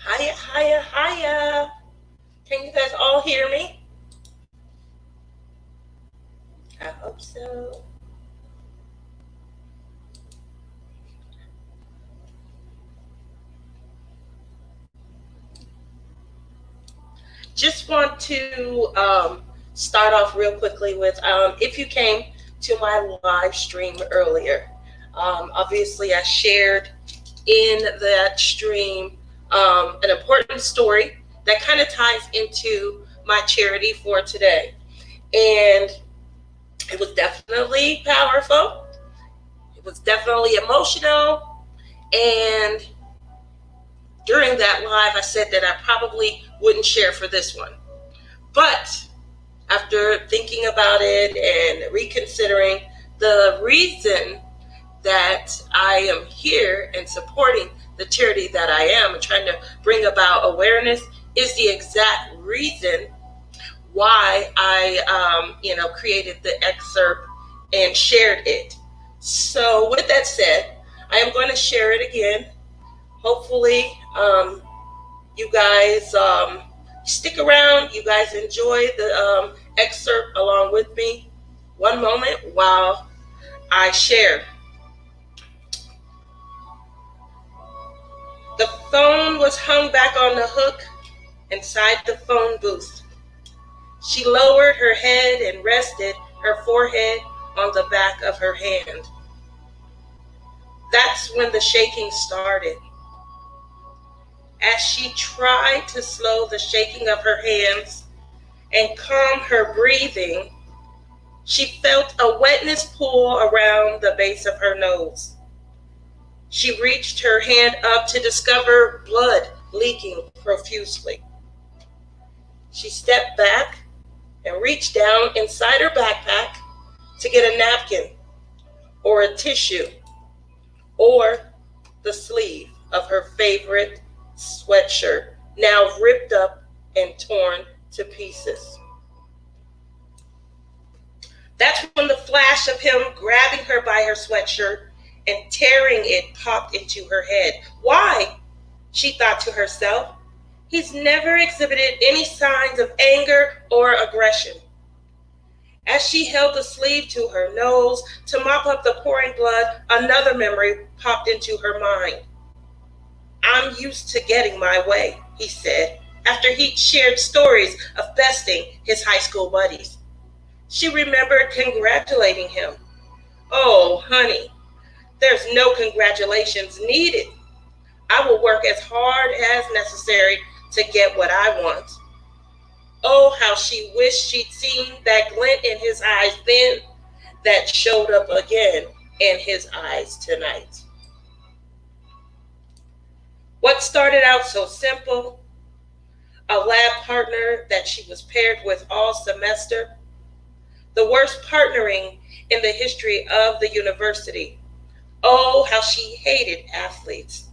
Hiya, hiya, hiya. Can you guys all hear me? I hope so. Just want to start off real quickly with if you came to my live stream earlier, obviously I shared in that stream an important story that kind of ties into my charity for today. And it was definitely powerful. It was definitely emotional. And during that live, I said that I probably wouldn't share for this one. But after thinking about it and reconsidering, the reason that I am here and supporting the charity that I am and trying to bring about awareness is the exact reason why I, created the excerpt and shared it. So with that said, I am going to share it again. Hopefully, you guys stick around. You guys enjoy the excerpt along with me. One moment while I share. The phone was hung back on the hook inside the phone booth. She lowered her head and rested her forehead on the back of her hand. That's when the shaking started. As she tried to slow the shaking of her hands and calm her breathing, she felt a wetness pool around the base of her nose. She reached her hand up to discover blood leaking profusely. She stepped back and reached down inside her backpack to get a napkin or a tissue or the sleeve of her favorite sweatshirt, now ripped up and torn to pieces. That's when the flash of him grabbing her by her sweatshirt and tearing it popped into her head. Why? She thought to herself. He's never exhibited any signs of anger or aggression. As she held the sleeve to her nose to mop up the pouring blood, another memory popped into her mind. I'm used to getting my way, he said, after he'd shared stories of besting his high school buddies. She remembered congratulating him. Oh, honey, there's no congratulations needed. I will work as hard as necessary to get what I want. Oh, how she wished she'd seen that glint in his eyes then that showed up again in his eyes tonight. What started out so simple, a lab partner that she was paired with all semester, the worst partnering in the history of the university. Oh, how she hated athletes.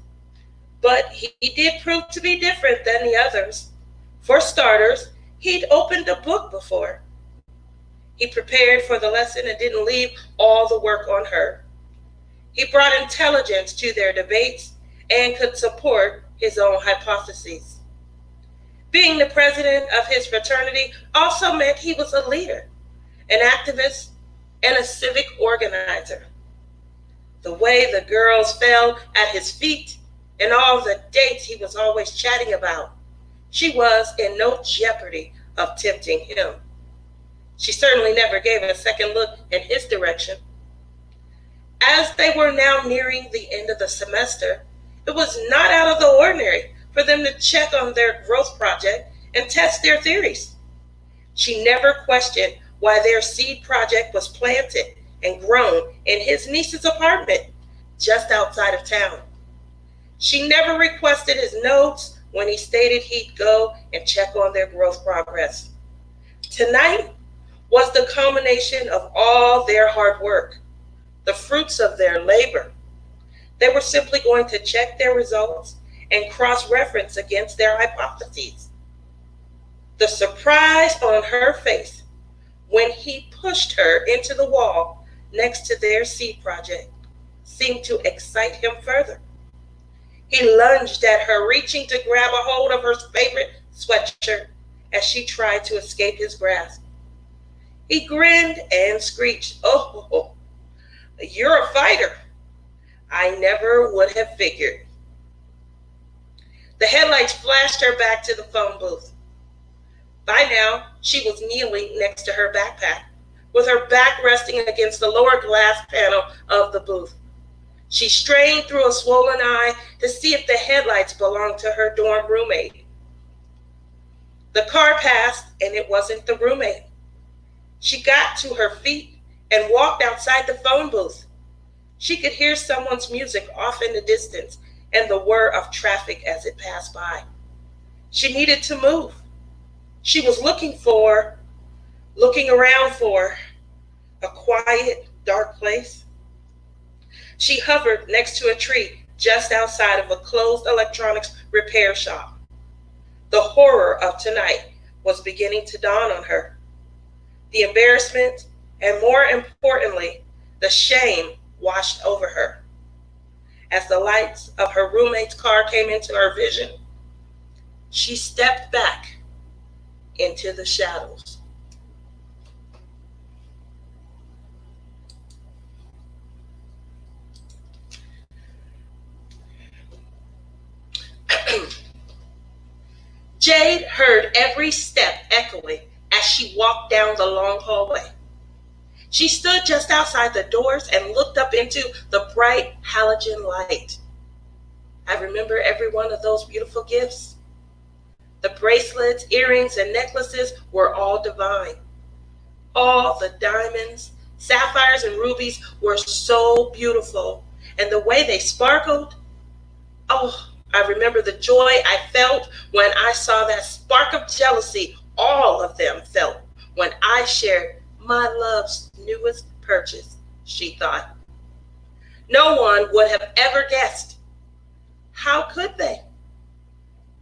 But he did prove to be different than the others. For starters, he'd opened a book before. He prepared for the lesson and didn't leave all the work on her. He brought intelligence to their debates and could support his own hypotheses. Being the president of his fraternity also meant he was a leader, an activist, and a civic organizer. The way the girls fell at his feet and all the dates he was always chatting about, she was in no jeopardy of tempting him. She certainly never gave a second look in his direction. As they were now nearing the end of the semester, it was not out of the ordinary for them to check on their growth project and test their theories. She never questioned why their seed project was planted and grown in his niece's apartment just outside of town. She never requested his notes when he stated he'd go and check on their growth progress. Tonight was the culmination of all their hard work, the fruits of their labor. They were simply going to check their results and cross-reference against their hypotheses. The surprise on her face when he pushed her into the wall next to their seed project seemed to excite him further. He lunged at her, reaching to grab a hold of her favorite sweatshirt as she tried to escape his grasp. He grinned and screeched, "Oh, you're a fighter. I never would have figured." The headlights flashed her back to the phone booth. By now, she was kneeling next to her backpack, with her back resting against the lower glass panel of the booth. She strained through a swollen eye to see if the headlights belonged to her dorm roommate. The car passed, and it wasn't the roommate. She got to her feet and walked outside the phone booth. She could hear someone's music off in the distance and the whir of traffic as it passed by. She needed to move. She was looking around for a quiet, dark place. She hovered next to a tree just outside of a closed electronics repair shop. The horror of tonight was beginning to dawn on her. The embarrassment, and more importantly, the shame washed over her. As the lights of her roommate's car came into her vision, she stepped back into the shadows. Jade heard every step echoing as she walked down the long hallway. She stood just outside the doors and looked up into the bright halogen light. I remember every one of those beautiful gifts. The bracelets, earrings, and necklaces were all divine. All the diamonds, sapphires, and rubies were so beautiful, and the way they sparkled. Oh, I remember the joy I felt when I saw that spark of jealousy all of them felt when I shared my love's newest purchase, she thought. No one would have ever guessed. How could they?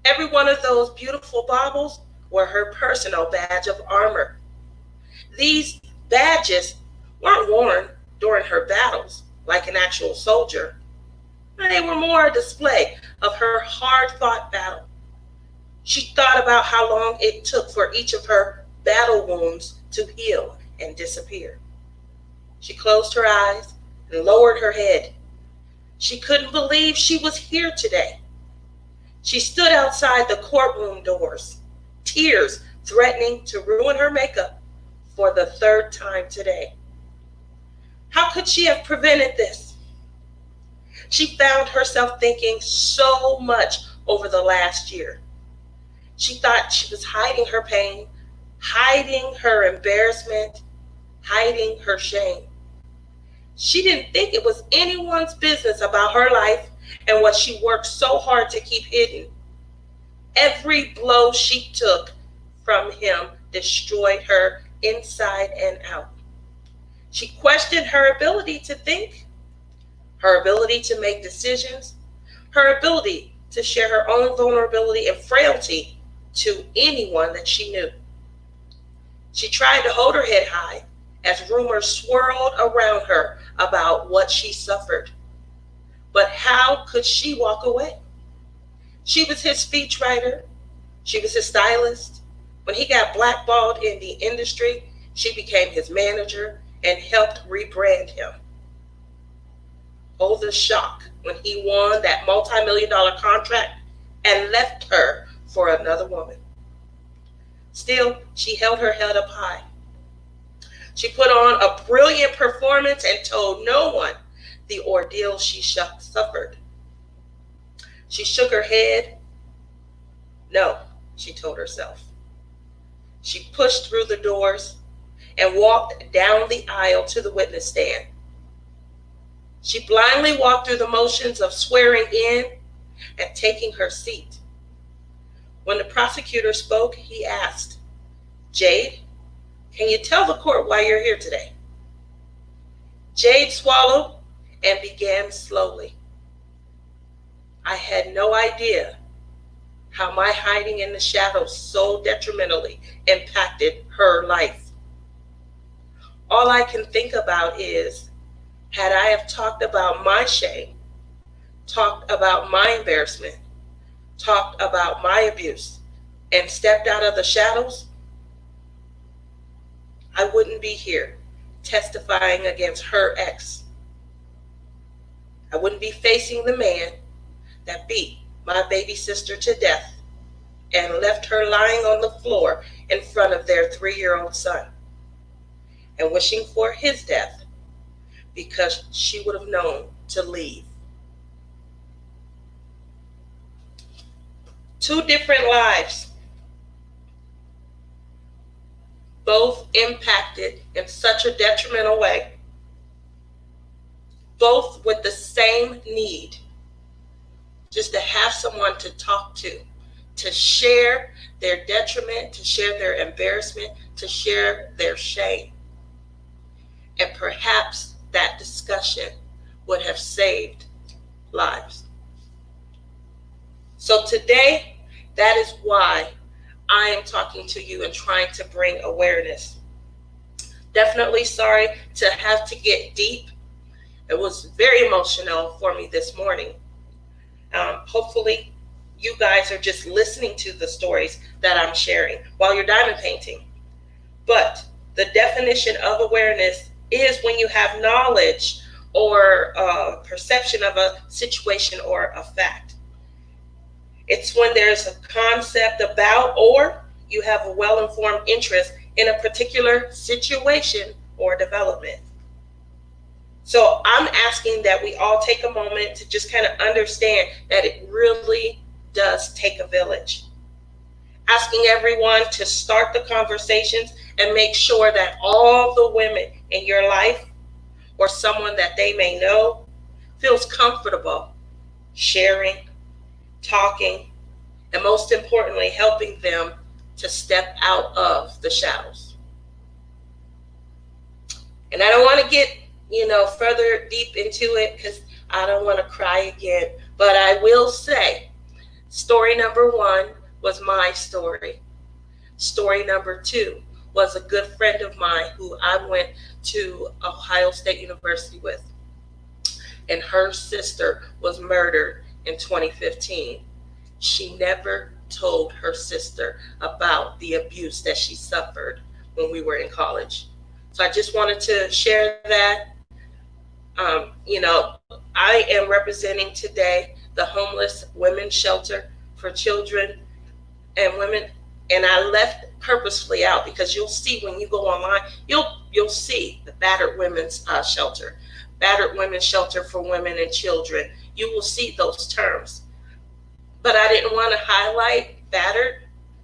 Every one of those beautiful baubles were her personal badge of armor. These badges weren't worn during her battles like an actual soldier. They were more a display of her hard-fought battle. She thought about how long it took for each of her battle wounds to heal and disappear. She closed her eyes and lowered her head. She couldn't believe she was here today. She stood outside the courtroom doors, tears threatening to ruin her makeup for the third time today. How could she have prevented this? She found herself thinking so much over the last year. She thought she was hiding her pain, hiding her embarrassment, hiding her shame. She didn't think it was anyone's business about her life and what she worked so hard to keep hidden. Every blow she took from him destroyed her inside and out. She questioned her ability to think, her ability to make decisions, her ability to share her own vulnerability and frailty to anyone that she knew. She tried to hold her head high as rumors swirled around her about what she suffered. But how could she walk away? She was his speechwriter. She was his stylist. When he got blackballed in the industry, she became his manager and helped rebrand him. Oh, the shock when he won that multi-million-dollar contract and left her for another woman. Still, she held her head up high. She put on a brilliant performance and told no one the ordeal she suffered. She shook her head. No, she told herself. She pushed through the doors and walked down the aisle to the witness stand. She blindly walked through the motions of swearing in and taking her seat. When the prosecutor spoke, he asked, "Jade, can you tell the court why you're here today?" Jade swallowed and began slowly. "I had no idea how my hiding in the shadows so detrimentally impacted her life. All I can think about is, had I have talked about my shame, talked about my embarrassment, talked about my abuse, and stepped out of the shadows, I wouldn't be here testifying against her ex. I wouldn't be facing the man that beat my baby sister to death and left her lying on the floor in front of their 3-year-old son and wishing for his death because she would have known to leave. Two different lives, both impacted in such a detrimental way, both with the same need, just to have someone to talk to share their detriment, to share their embarrassment, to share their shame. And perhaps that discussion would have saved lives. So today, that is why I am talking to you and trying to bring awareness. Definitely sorry to have to get deep. It was very emotional for me this morning. Hopefully, you guys are just listening to the stories that I'm sharing while you're diamond painting. But the definition of awareness is when you have knowledge or perception of a situation or a fact. It's when there's a concept about, or you have a well-informed interest in a particular situation or development. So I'm asking that we all take a moment to just kind of understand that it really does take a village. Asking everyone to start the conversations and make sure that all the women in your life or someone that they may know feels comfortable sharing, talking, and most importantly, helping them to step out of the shadows. And I don't want to get, further deep into it because I don't want to cry again. But I will say, story number 1 was my story. Story number 2 was a good friend of mine who I went to Ohio State University with. And her sister was murdered in 2015. She never told her sister about the abuse that she suffered when we were in college. So I just wanted to share that. I am representing today the homeless women's shelter for children and women, and I left purposefully out because you'll see when you go online, you'll see the battered women's shelter, battered women's shelter for women and children. You will see those terms, but I didn't want to highlight battered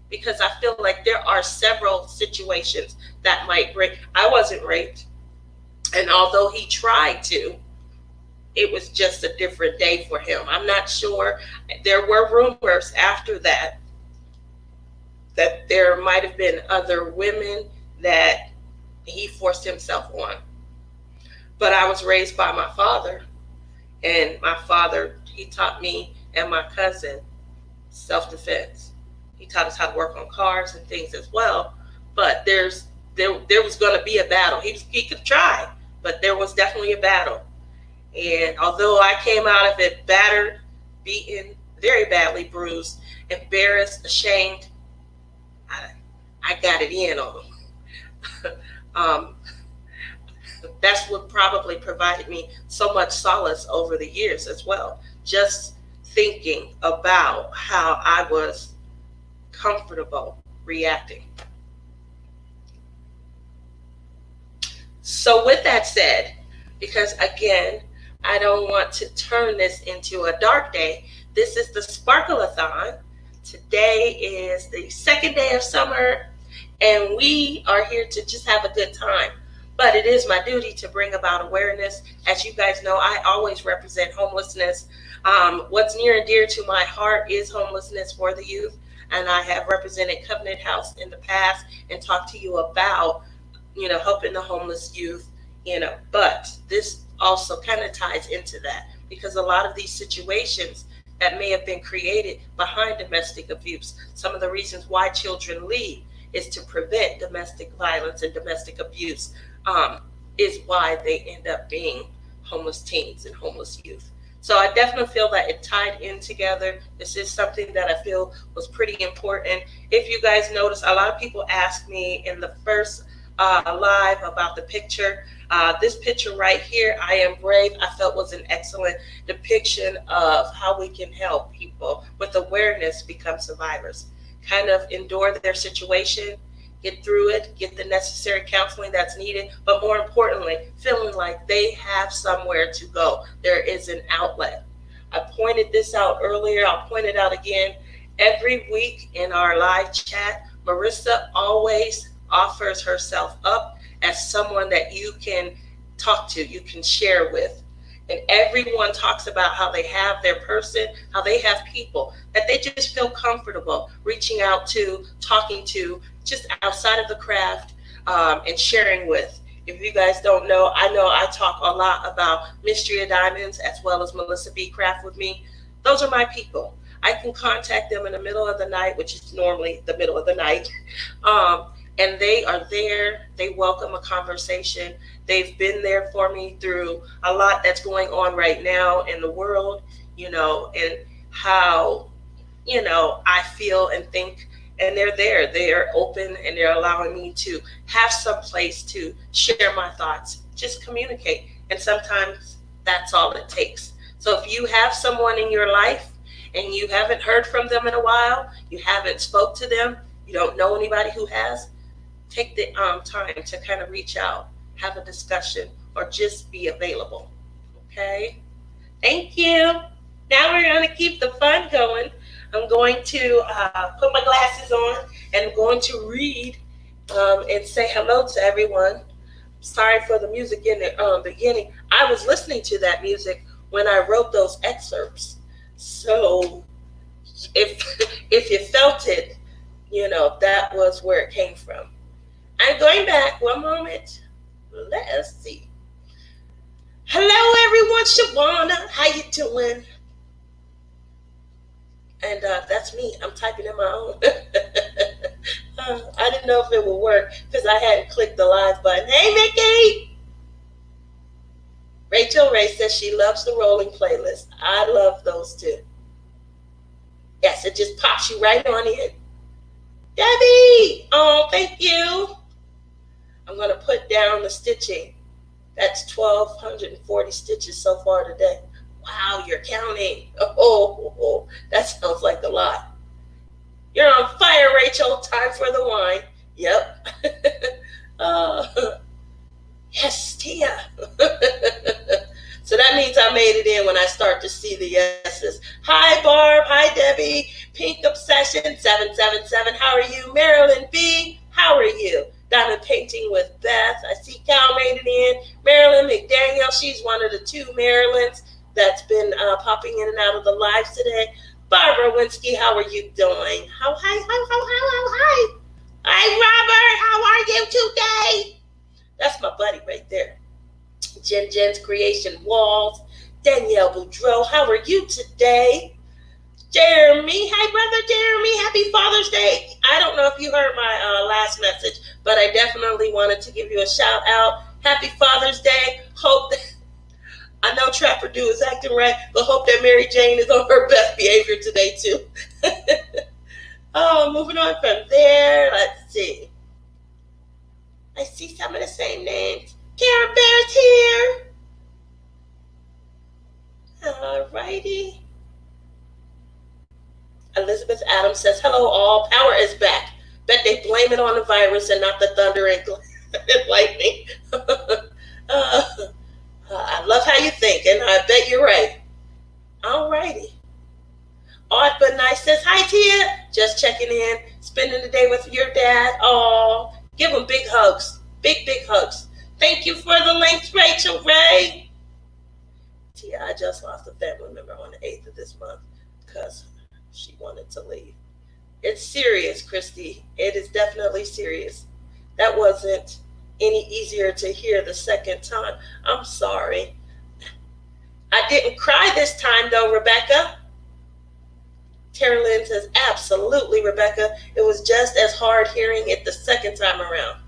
because I feel like there are several situations that might break. I wasn't raped, and although he tried to, it was just a different day for him. I'm not sure. There were rumors after that there might have been other women that he forced himself on. But I was raised by my father, and my father, he taught me and my cousin self-defense. He taught us how to work on cars and things as well. But there was going to be a battle. He could try, but there was definitely a battle. And although I came out of it battered, beaten, very badly bruised, embarrassed, ashamed, I got it in on him. That's what probably provided me so much solace over the years as well. Just thinking about how I was comfortable reacting. So with that said, because again, I don't want to turn this into a dark day, this is the Sparkle-a-thon. Today is the second day of summer, and we are here to just have a good time. But it is my duty to bring about awareness. As you guys know, I always represent homelessness. What's near and dear to my heart is homelessness for the youth. And I have represented Covenant House in the past and talked to you about, helping the homeless youth, but this also kind of ties into that because a lot of these situations that may have been created behind domestic abuse, some of the reasons why children leave is to prevent domestic violence and domestic abuse, is why they end up being homeless teens and homeless youth. So I definitely feel that it tied in together. This is something that I feel was pretty important. If you guys notice, a lot of people asked me in the first live about the picture. This picture right here, I Am Brave, I felt was an excellent depiction of how we can help people with awareness become survivors. Kind of endure their situation, get through it, get the necessary counseling that's needed, but more importantly, feeling like they have somewhere to go. There is an outlet. I pointed this out earlier, I'll point it out again. Every week in our live chat, Marissa always offers herself up as someone that you can talk to, you can share with. And everyone talks about how they have their person, how they have people that they just feel comfortable reaching out to, talking to, just outside of the craft, and sharing with. If you guys don't know I talk a lot about Mystery of Diamonds as well as Melissa B. Craft with me. Those are my people. I can contact them in the middle of the night, which is normally the middle of the night. And they are there. They welcome a conversation. They've been there for me through a lot that's going on right now in the world, and how, I feel and think. And they're there. They are open and they're allowing me to have some place to share my thoughts, just communicate. And sometimes that's all it takes. So if you have someone in your life and you haven't heard from them in a while, you haven't spoke to them, you don't know anybody who has, take the time to kind of reach out, have a discussion, or just be available. Okay? Thank you. Now we're going to keep the fun going. I'm going to put my glasses on and I'm going to read and say hello to everyone. Sorry for the music in the beginning. I was listening to that music when I wrote those excerpts. So if you felt it, that was where it came from. I'm going back. One moment. Let's see. Hello, everyone. Shawana, how you doing? And that's me. I'm typing in my own. I didn't know if it would work because I hadn't clicked the live button. Hey, Mickey! Rachel Ray says she loves the rolling playlist. I love those too. Yes, it just pops you right on in. Debbie! Oh, thank you. I'm going to put down the stitching. That's 1,240 stitches so far today. Wow, you're counting. Oh, that sounds like a lot. You're on fire, Rachel. Time for the wine. Yep. Yes, Tia. So that means I made it in when I start to see the yeses. Hi, Barb. Hi, Debbie. Pink Obsession 777. How are you? Marilyn B. How are you? Diamond Painting with Beth. I see Cal made it in. Marilyn McDaniel. She's one of the two Marilyns that's been popping in and out of the lives today. Barbara Winsky, how are you doing? Hi. Hi, Robert. How are you today? That's my buddy right there. Jen's Creation Walls. Danielle Boudreau, how are you today? Jeremy, hi, brother Jeremy. Happy Father's Day. I don't know if you heard my last message, but I definitely wanted to give you a shout out. Happy Father's Day. Hope that I know Trapper Do is acting right, but hope that Mary Jane is on her best behavior today, too. Moving on from there, let's see. I see some of the same names. Karen Bear's here. All righty. Elizabeth Adams says, hello, all. Power is back. Bet they blame it on the virus and not the thunder and lightning. I love how you think, and I bet you're right. All righty. Odd but nice says, hi, Tia. Just checking in, spending the day with your dad. Oh, give him big hugs. Big hugs. Thank you for the links, Rachel Ray. Tia, I just lost a family member on the 8th of this month because she wanted to leave. It's serious, Christy. It is definitely serious. That wasn't any easier to hear the second time. I'm sorry. I didn't cry this time, though, Rebecca. Terry Lynn says, absolutely, Rebecca. It was just as hard hearing it the second time around.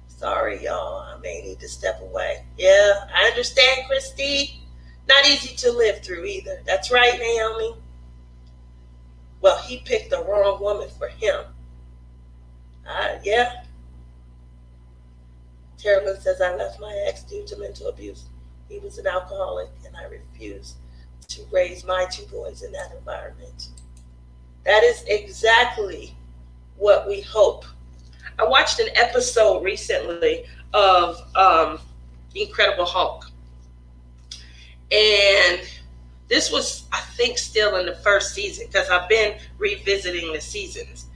Sorry, y'all. I may need to step away. Yeah, I understand, Christy. Not easy to live through either. That's right, Naomi. Well, he picked the wrong woman for him. Yeah. Carolyn says, I left my ex due to mental abuse. He was an alcoholic, and I refused to raise my two boys in that environment. That is exactly what we hope. I watched an episode recently of Incredible Hulk. And this was, I think, still in the first season, because I've been revisiting the seasons.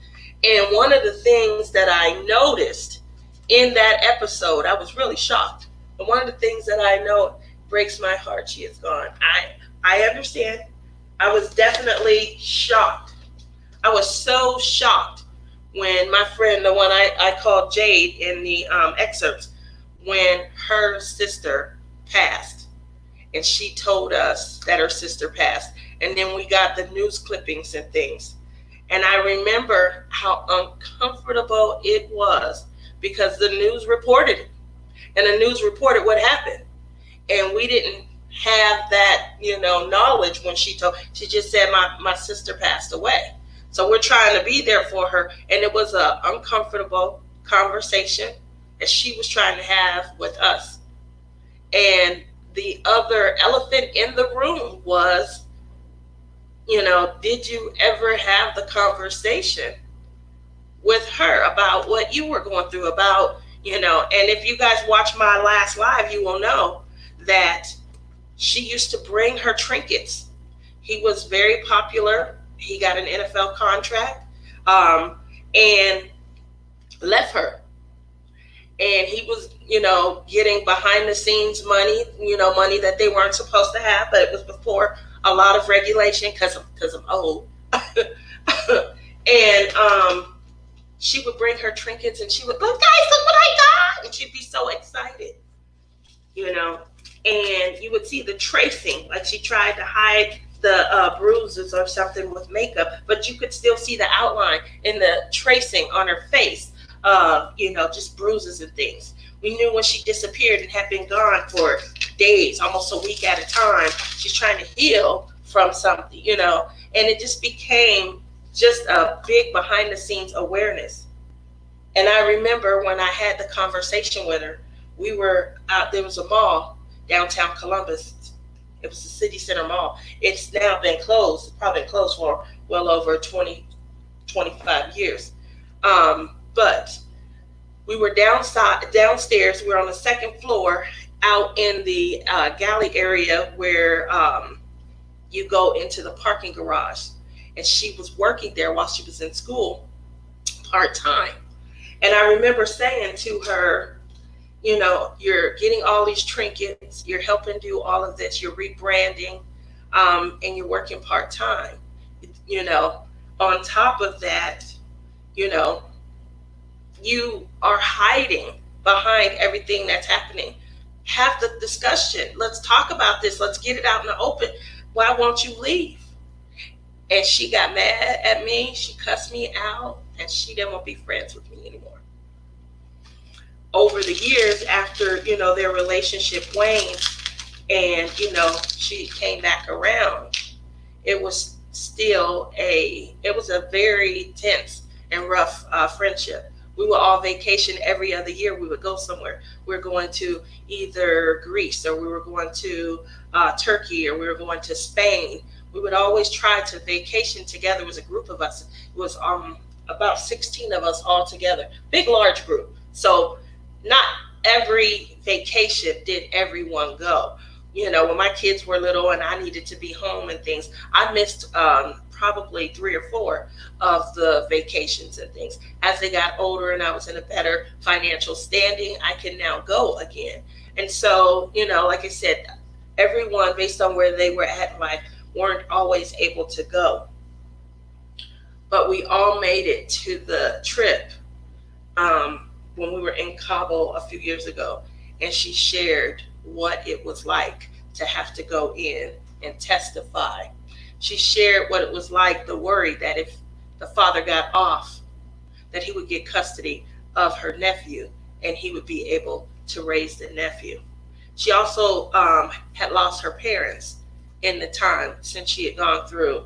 And one of the things that I noticed in that episode, I was really shocked. And one of the things that I know breaks my heart, she is gone. I understand. I was definitely shocked. I was so shocked when my friend, the one I called Jade in the excerpts, when her sister passed. And she told us that her sister passed. And then we got the news clippings and things. And I remember how uncomfortable it was, because the news reported it. And the news reported what happened. And we didn't have that, knowledge when she just said my sister passed away. So we're trying to be there for her. And it was an uncomfortable conversation that she was trying to have with us. And the other elephant in the room was, did you ever have the conversation with her about what you were going through, about, and if you guys watch my last live, you will know that she used to bring her trinkets. He was very popular. He got an NFL contract, and left her. And he was, getting behind the scenes money, money that they weren't supposed to have, but it was before a lot of regulation, because I'm old. And she would bring her trinkets, and she would, look, guys, look what I got. And she'd be so excited, and you would see the tracing, like she tried to hide the bruises or something with makeup, but you could still see the outline in the tracing on her face. Just bruises and things. We knew when she disappeared and had been gone for days, almost a week at a time, she's trying to heal from something, and it just became just a big behind the scenes awareness. And I remember when I had the conversation with her, we were out, there was a mall downtown Columbus. It was the city center mall. It's now been closed. It's probably been closed for well over 20, 25 years. But we were downstairs. We were on the second floor out in the galley area where you go into the parking garage. And she was working there while she was in school part-time. And I remember saying to her, you're getting all these trinkets, you're helping do all of this, you're rebranding, and you're working part-time. On top of that, you are hiding behind everything that's happening. Have the discussion. Let's talk about this. Let's get it out in the open. Why won't you leave? And she got mad at me. She cussed me out, and she didn't want to be friends with me anymore. Over the years, after, their relationship waned, and, she came back around, it was still a very tense and rough friendship. We would all vacation every other year. We would go somewhere. We were going to either Greece, or we were going to Turkey, or we were going to Spain. We would always try to vacation together. It was a group of us. It was about 16 of us all together. Big, large group. So not every vacation did everyone go. When my kids were little and I needed to be home and things, I missed probably 3 or 4 of the vacations and things. As they got older and I was in a better financial standing, I can now go again. And so, like I said, everyone, based on where they were at in life, weren't always able to go. But we all made it to the trip when we were in Kabul a few years ago, and she shared what it was like to have to go in and testify. She shared what it was like, the worry that if the father got off, that he would get custody of her nephew and he would be able to raise the nephew. She also had lost her parents in the time since she had gone through.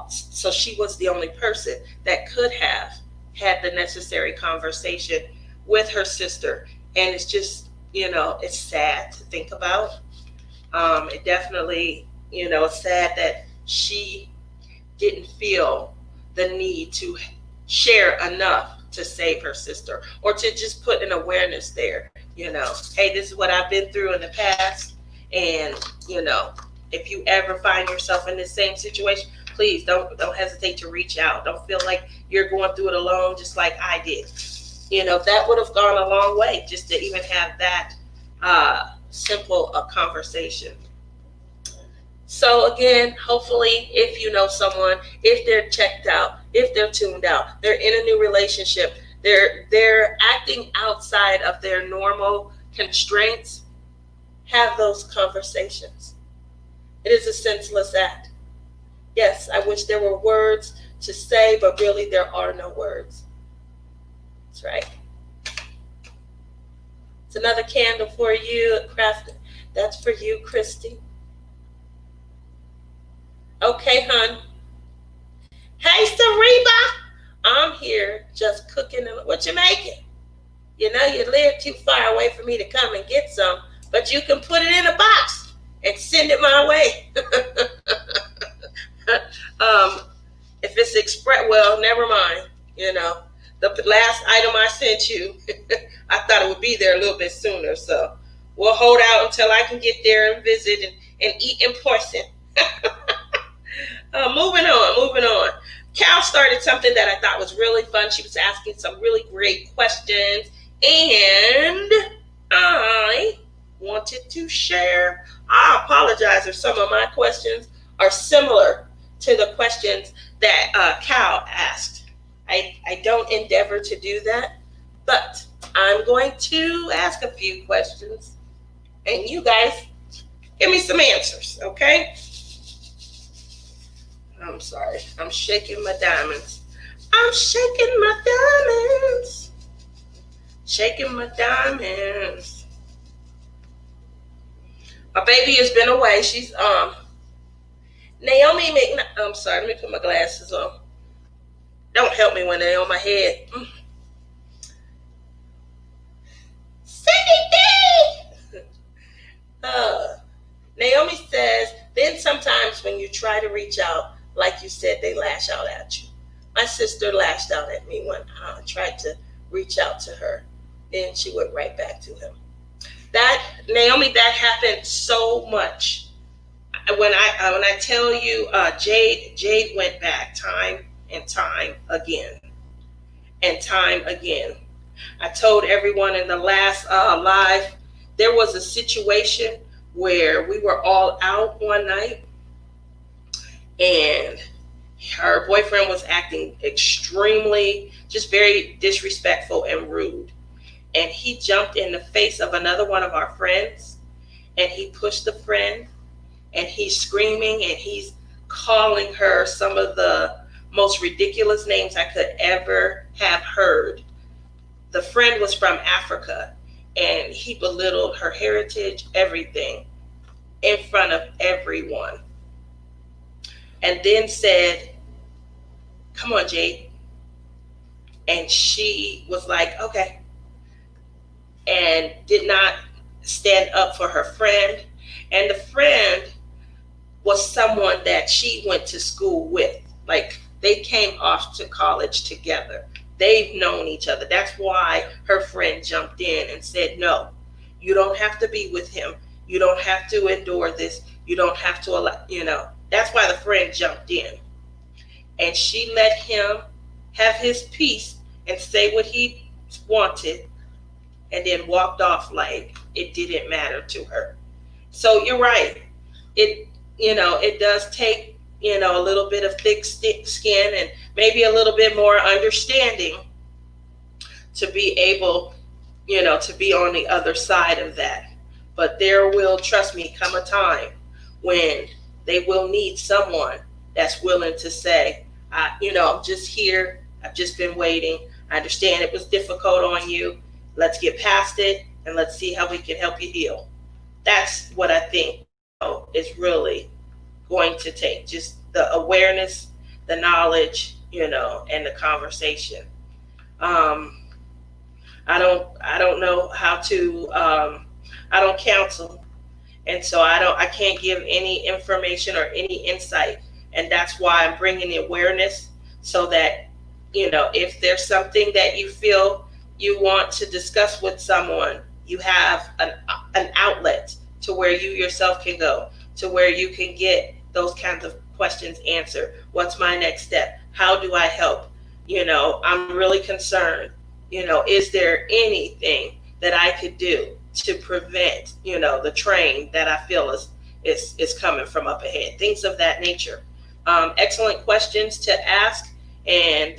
So she was the only person that could have had the necessary conversation with her sister. And it's just, it's sad to think about. It definitely, it's sad that she didn't feel the need to share enough to save her sister, or to just put an awareness there, hey, this is what I've been through in the past. And, if you ever find yourself in this same situation, please don't hesitate to reach out. Don't feel like you're going through it alone, just like I did. That would have gone a long way, just to even have that simple conversation. So again, hopefully, if you know someone, if they're checked out, if they're tuned out, they're in a new relationship, they're acting outside of their normal constraints, have those conversations. It is a senseless act. Yes, I wish there were words to say, but really there are no words. That's right. It's another candle for you, crafted. That's for you, Christy. Okay, hun. Hey, Sareba. I'm here just cooking. What you making? You live too far away for me to come and get some, but you can put it in a box and send it my way. If it's express, well, never mind. The last item I sent you, I thought it would be there a little bit sooner. So we'll hold out until I can get there and visit and eat in person. Moving on. Cal started something that I thought was really fun. She was asking some really great questions, and I wanted to share. I apologize if some of my questions are similar to the questions that Cal asked. I don't endeavor to do that, but I'm going to ask a few questions, and you guys give me some answers, okay? I'm sorry. I'm shaking my diamonds. Shaking my diamonds. My baby has been away. She's Naomi I'm sorry, let me put my glasses on. Don't help me when they're on my head. Cindy D! Naomi says, then sometimes when you try to reach out, like you said, they lash out at you. My sister lashed out at me when I tried to reach out to her. Then she went right back to him. Naomi, that happened so much. When I tell you, Jade went back time and time again. I told everyone in the last live, there was a situation where we were all out one night, and her boyfriend was acting extremely, just very disrespectful and rude. And he jumped in the face of another one of our friends, and he pushed the friend, and he's screaming, and he's calling her some of the most ridiculous names I could ever have heard. The friend was from Africa, and he belittled her heritage, everything, in front of everyone. And then said, come on, Jade. And she was like, okay. And did not stand up for her friend. And the friend was someone that she went to school with. Like, they came off to college together. They've known each other. That's why her friend jumped in and said, no, you don't have to be with him. You don't have to endure this. You don't have to allow, That's why the friend jumped in. And she let him have his piece and say what he wanted, and then walked off like it didn't matter to her. So you're right. It does take, a little bit of thick skin and maybe a little bit more understanding to be able, to be on the other side of that. But there will, trust me, come a time when they will need someone that's willing to say, I'm just here. I've just been waiting. I understand it was difficult on you. Let's get past it and let's see how we can help you heal. That's what I think is really going to take. Just the awareness, the knowledge, and the conversation. I don't know how to. I don't counsel, and so I can't give any information or any insight, and that's why I'm bringing the awareness so that if there's something that you feel you want to discuss with someone, you have an outlet to where you yourself can go, to where you can get those kinds of questions answered. What's my next step? How do I help? I'm really concerned. Is there anything that I could do to prevent, the train that I feel is coming from up ahead? Things of that nature. Excellent questions to ask, and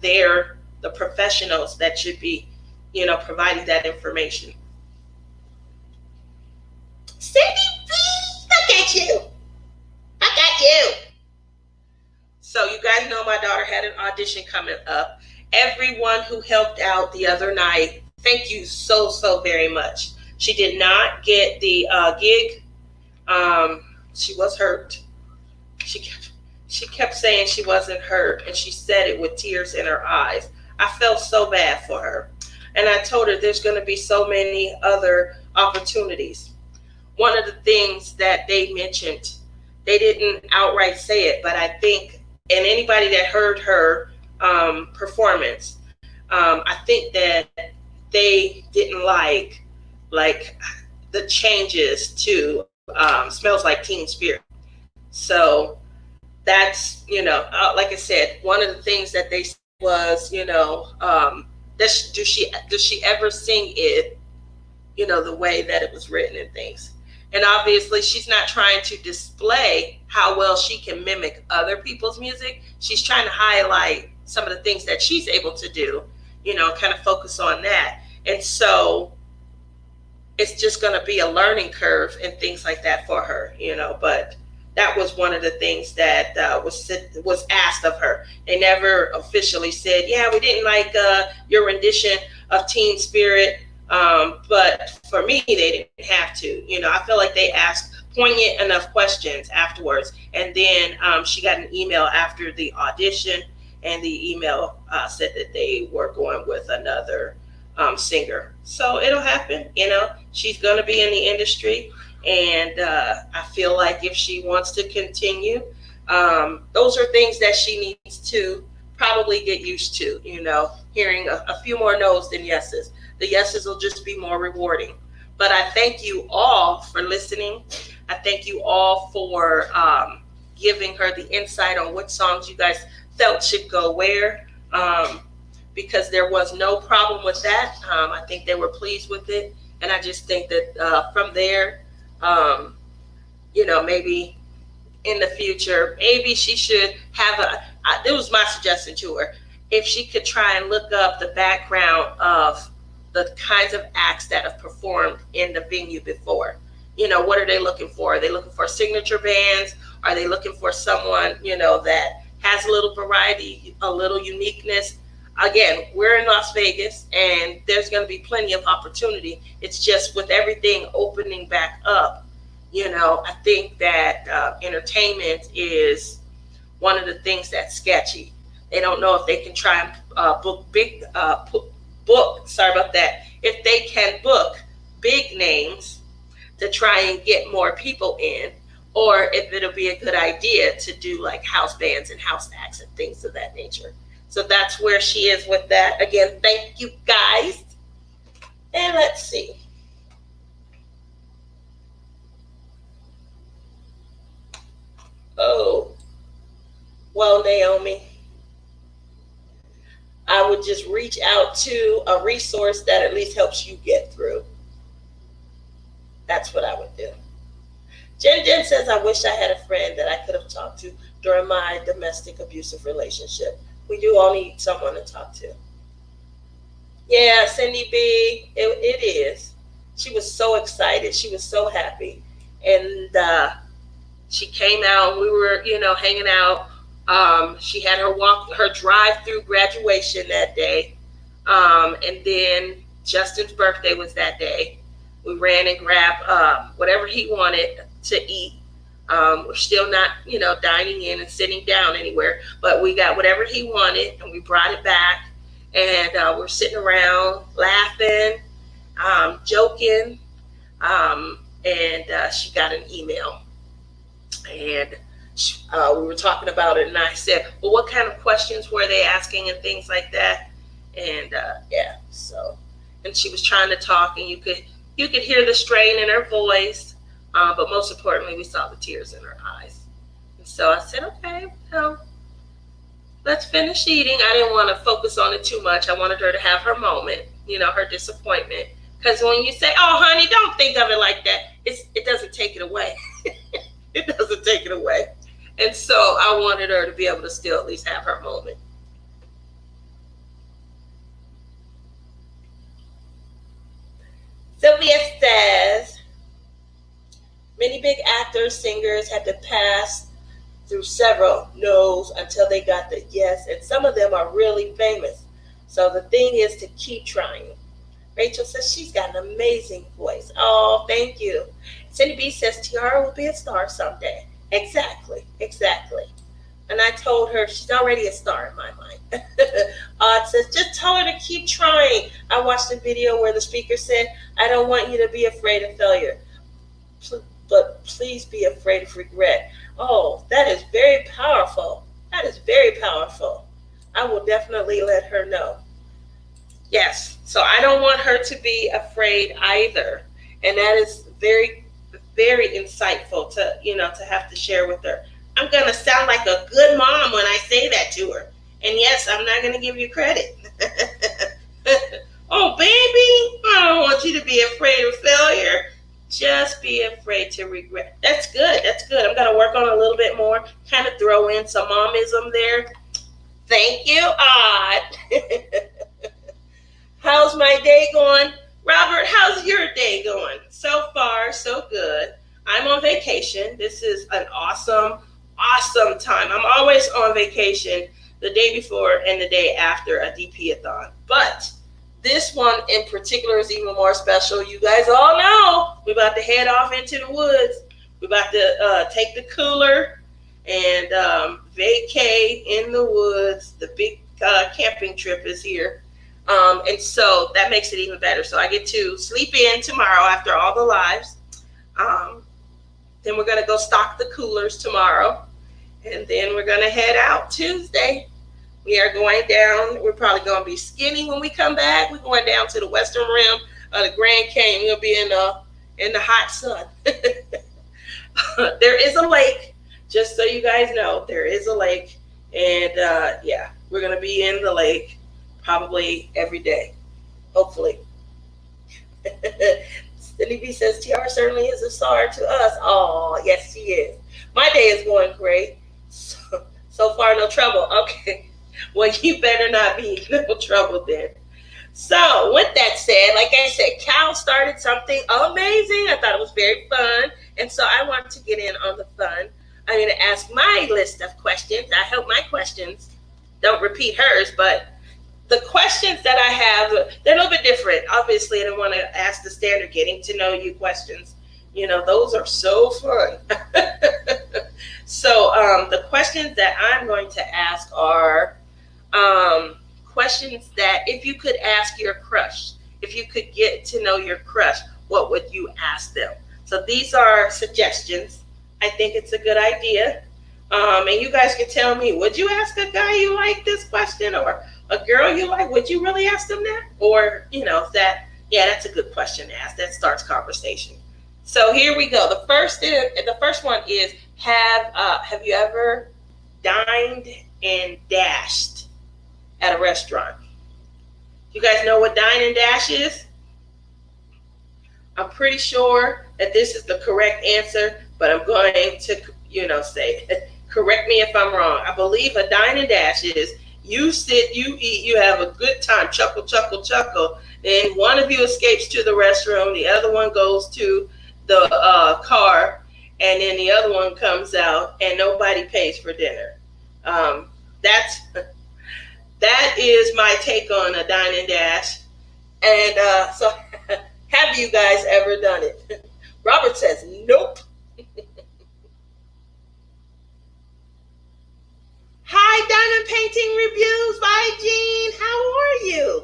they're the professionals that should be, providing that information. Cindy B, look at you. I got you. So you guys know my daughter had an audition coming up. Everyone who helped out the other night, thank you so very much. She did not get the gig. She was hurt. She kept saying she wasn't hurt, and she said it with tears in her eyes. I felt so bad for her. And I told her there's going to be so many other opportunities. One of the things that they mentioned, they didn't outright say it, but I think, and anybody that heard her performance, I think that they didn't like the changes to Smells Like Teen Spirit. So that's, like I said, one of the things that they said was, does she ever sing it, the way that it was written and things. And obviously she's not trying to display how well she can mimic other people's music. She's trying to highlight some of the things that she's able to do, kind of focus on that. And so it's just going to be a learning curve and things like that for her, but that was one of the things that was asked of her. They never officially said, yeah, we didn't like your rendition of Teen Spirit. But for me, they didn't have to. I feel like they asked poignant enough questions afterwards. And then she got an email after the audition, and the email said that they were going with another singer. So it'll happen. She's going to be in the industry. And I feel like if she wants to continue, those are things that she needs to probably get used to, hearing a few more no's than yeses. The yeses will just be more rewarding. But I thank you all for listening. I thank you all for giving her the insight on what songs you guys felt should go where, because there was no problem with that. I think they were pleased with it. And I just think that from there, maybe in the future, maybe she should have it was my suggestion to her, if she could try and look up the background of the kinds of acts that have performed in the venue before. What are they looking for? Are they looking for signature bands? Are they looking for someone, that has a little variety, a little uniqueness? Again, we're in Las Vegas, and there's going to be plenty of opportunity. It's just with everything opening back up, I think that entertainment is one of the things that's sketchy. They don't know if they can try and if they can book big names to try and get more people in, or if it'll be a good idea to do like house bands and house acts and things of that nature. So that's where she is with that. Again, thank you guys. And let's see. Oh, well, Naomi, I would just reach out to a resource that at least helps you get through. That's what I would do. Jen says, I wish I had a friend that I could have talked to during my domestic abusive relationship. We do all need someone to talk to. Yeah, Cindy B, it is. She was so excited. She was so happy. And she came out. We were, hanging out. She had her drive-through graduation that day. And then Justin's birthday was that day. We ran and grabbed whatever he wanted to eat. We're still not, dining in and sitting down anywhere, but we got whatever he wanted and we brought it back. And we're sitting around laughing, joking. And she got an email. And we were talking about it. And I said, well, what kind of questions were they asking and things like that? And and she was trying to talk, and you could hear the strain in her voice. But most importantly, we saw the tears in her eyes. And so I said, okay, well, let's finish eating. I didn't want to focus on it too much. I wanted her to have her moment, her disappointment. Because when you say, oh, honey, don't think of it like that, it doesn't take it away. It doesn't take it away. And so I wanted her to be able to still at least have her moment. Sylvia says, many big actors, singers had to pass through several no's until they got the yes, and some of them are really famous. So the thing is to keep trying. Rachel says she's got an amazing voice. Oh, thank you. Cindy B says Tiara will be a star someday. Exactly. And I told her she's already a star in my mind. Odd says, just tell her to keep trying. I watched the video where the speaker said, I don't want you to be afraid of failure, but please be afraid of regret. Oh, that is very powerful. I will definitely let her know. Yes, so I don't want her to be afraid either. And that is very, very insightful to have to share with her. I'm going to sound like a good mom when I say that to her. And yes, I'm not going to give you credit. Oh, baby, I don't want you to be afraid of failure. Just be afraid to regret. That's good. I'm going to work on a little bit more, kind of throw in some momism there. Thank you, Odd. How's my day going? Robert, how's your day going? So far, so good. I'm on vacation. This is an awesome time. I'm always on vacation the day before and the day after a DP-A-THON. But this one in particular is even more special. You guys all know we're about to head off into the woods. We're about to take the cooler and vacay in the woods. The big camping trip is here. And so that makes it even better. So I get to sleep in tomorrow after all the lives. Then we're going to go stock the coolers tomorrow. And then we're going to head out Tuesday. We are going down. We're probably going to be skinny when we come back. We're going down to the western rim of the Grand Canyon. We'll be in the hot sun. There is a lake, just so you guys know. There is a lake. And we're going to be in the lake probably every day, hopefully. Cindy B says, Tiara certainly is a star to us. Oh, yes, she is. My day is going great. So far, no trouble. Okay. Well, you better not be in no trouble then. So, with that said, like I said, Cal started something amazing. I thought it was very fun. And so I wanted to get in on the fun. I'm going to ask my list of questions. I hope my questions don't repeat hers, but the questions that I have, they're a little bit different. Obviously, I don't want to ask the standard getting to know you questions. Those are so fun. So the questions that I'm going to ask are questions that if you could ask your crush, if you could get to know your crush, what would you ask them? So these are suggestions. I think it's a good idea. And you guys can tell me, would you ask a guy you like this question, or a girl you like? Would you really ask them that? Or, that's a good question to ask. That starts conversation. So here we go. The first one is, have you ever dined and dashed at a restaurant? You guys know what dine and dash is? I'm pretty sure that this is the correct answer, but I'm going to, say, correct me if I'm wrong. I believe a dine and dash is you sit, you eat, you have a good time, chuckle, chuckle, chuckle. Then one of you escapes to the restroom, the other one goes to the car, and then the other one comes out, and nobody pays for dinner. That is my take on a dine and dash. And so, have you guys ever done it? Robert says, nope. Rating reviews. Bye, Jean. How are you?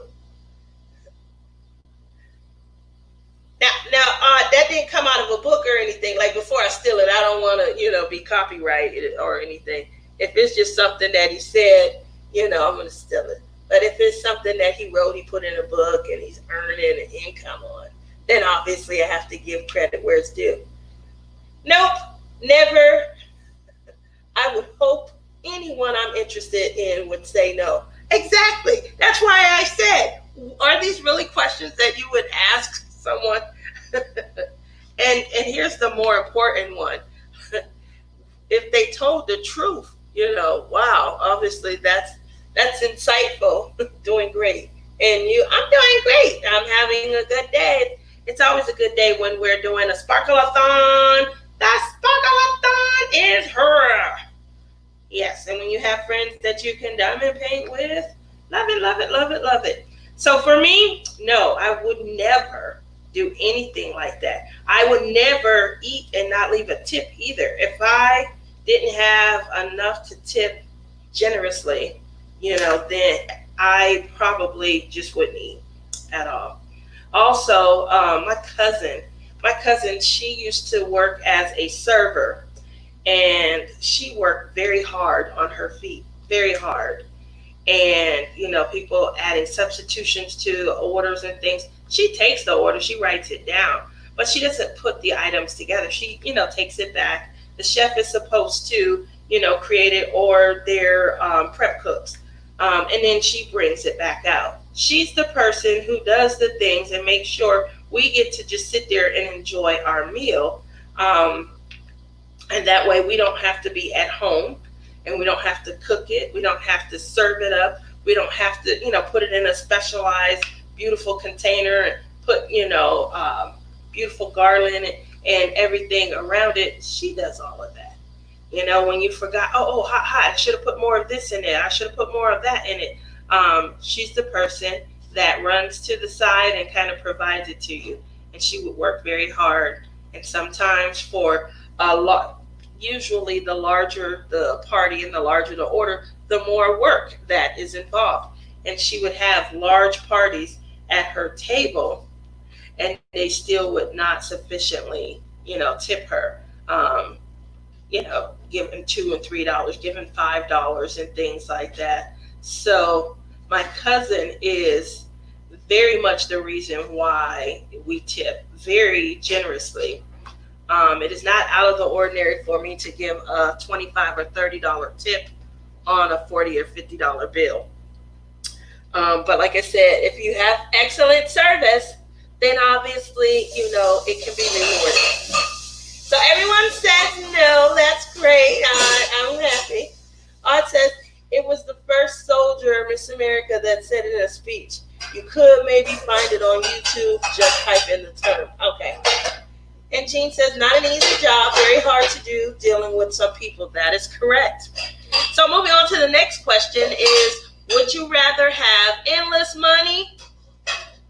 Now, that didn't come out of a book or anything. Like, before I steal it, I don't want to, be copyrighted or anything. If it's just something that he said, I'm going to steal it. But if it's something that he wrote, he put in a book, and he's earning an income on, then obviously I have to give credit where it's due. Nope, never. I would hope anyone I'm interested in would say no. Exactly. That's why I said, are these really questions that you would ask someone? and here's the more important one. If they told the truth, wow, obviously that's insightful. Doing great. And I'm doing great. I'm having a good day. It's always a good day when we're doing a sparkle-a-thon. That sparkle-a-thon is her. Yes, and when you have friends that you can diamond paint with, love it, love it, love it, love it. So for me, no, I would never do anything like that. I would never eat and not leave a tip either. If I didn't have enough to tip generously, then I probably just wouldn't eat at all. Also, my cousin, she used to work as a server, and she worked very hard on her feet, very hard. And, people adding substitutions to orders and things. She takes the order, she writes it down, but she doesn't put the items together. She, takes it back. The chef is supposed to, create it, or their prep cooks. And then she brings it back out. She's the person who does the things and makes sure we get to just sit there and enjoy our meal. And that way we don't have to be at home, and we don't have to cook it. We don't have to serve it up. We don't have to, put it in a specialized, beautiful container and put, beautiful garland and everything around it. She does all of that. When you forgot, I should have put more of this in it. I should have put more of that in it. She's the person that runs to the side and kind of provides it to you. And she would work very hard. And sometimes for a lot, usually the larger the party and the larger the order, the more work that is involved. And she would have large parties at her table, and they still would not sufficiently, tip her. Giving $2 and $3, giving $5 and things like that. So my cousin is very much the reason why we tip very generously. It is not out of the ordinary for me to give a $25 or $30 tip on a $40 or $50 bill. But like I said, if you have excellent service, then obviously, it can be rewarded. So everyone says no. That's great. I'm happy. Odd says it was the first soldier, Miss America, that said it in a speech. You could maybe find it on YouTube. Just type in the term. Okay. And Jean says, not an easy job, very hard to do, dealing with some people. That is correct. So moving on to the next question is, would you rather have endless money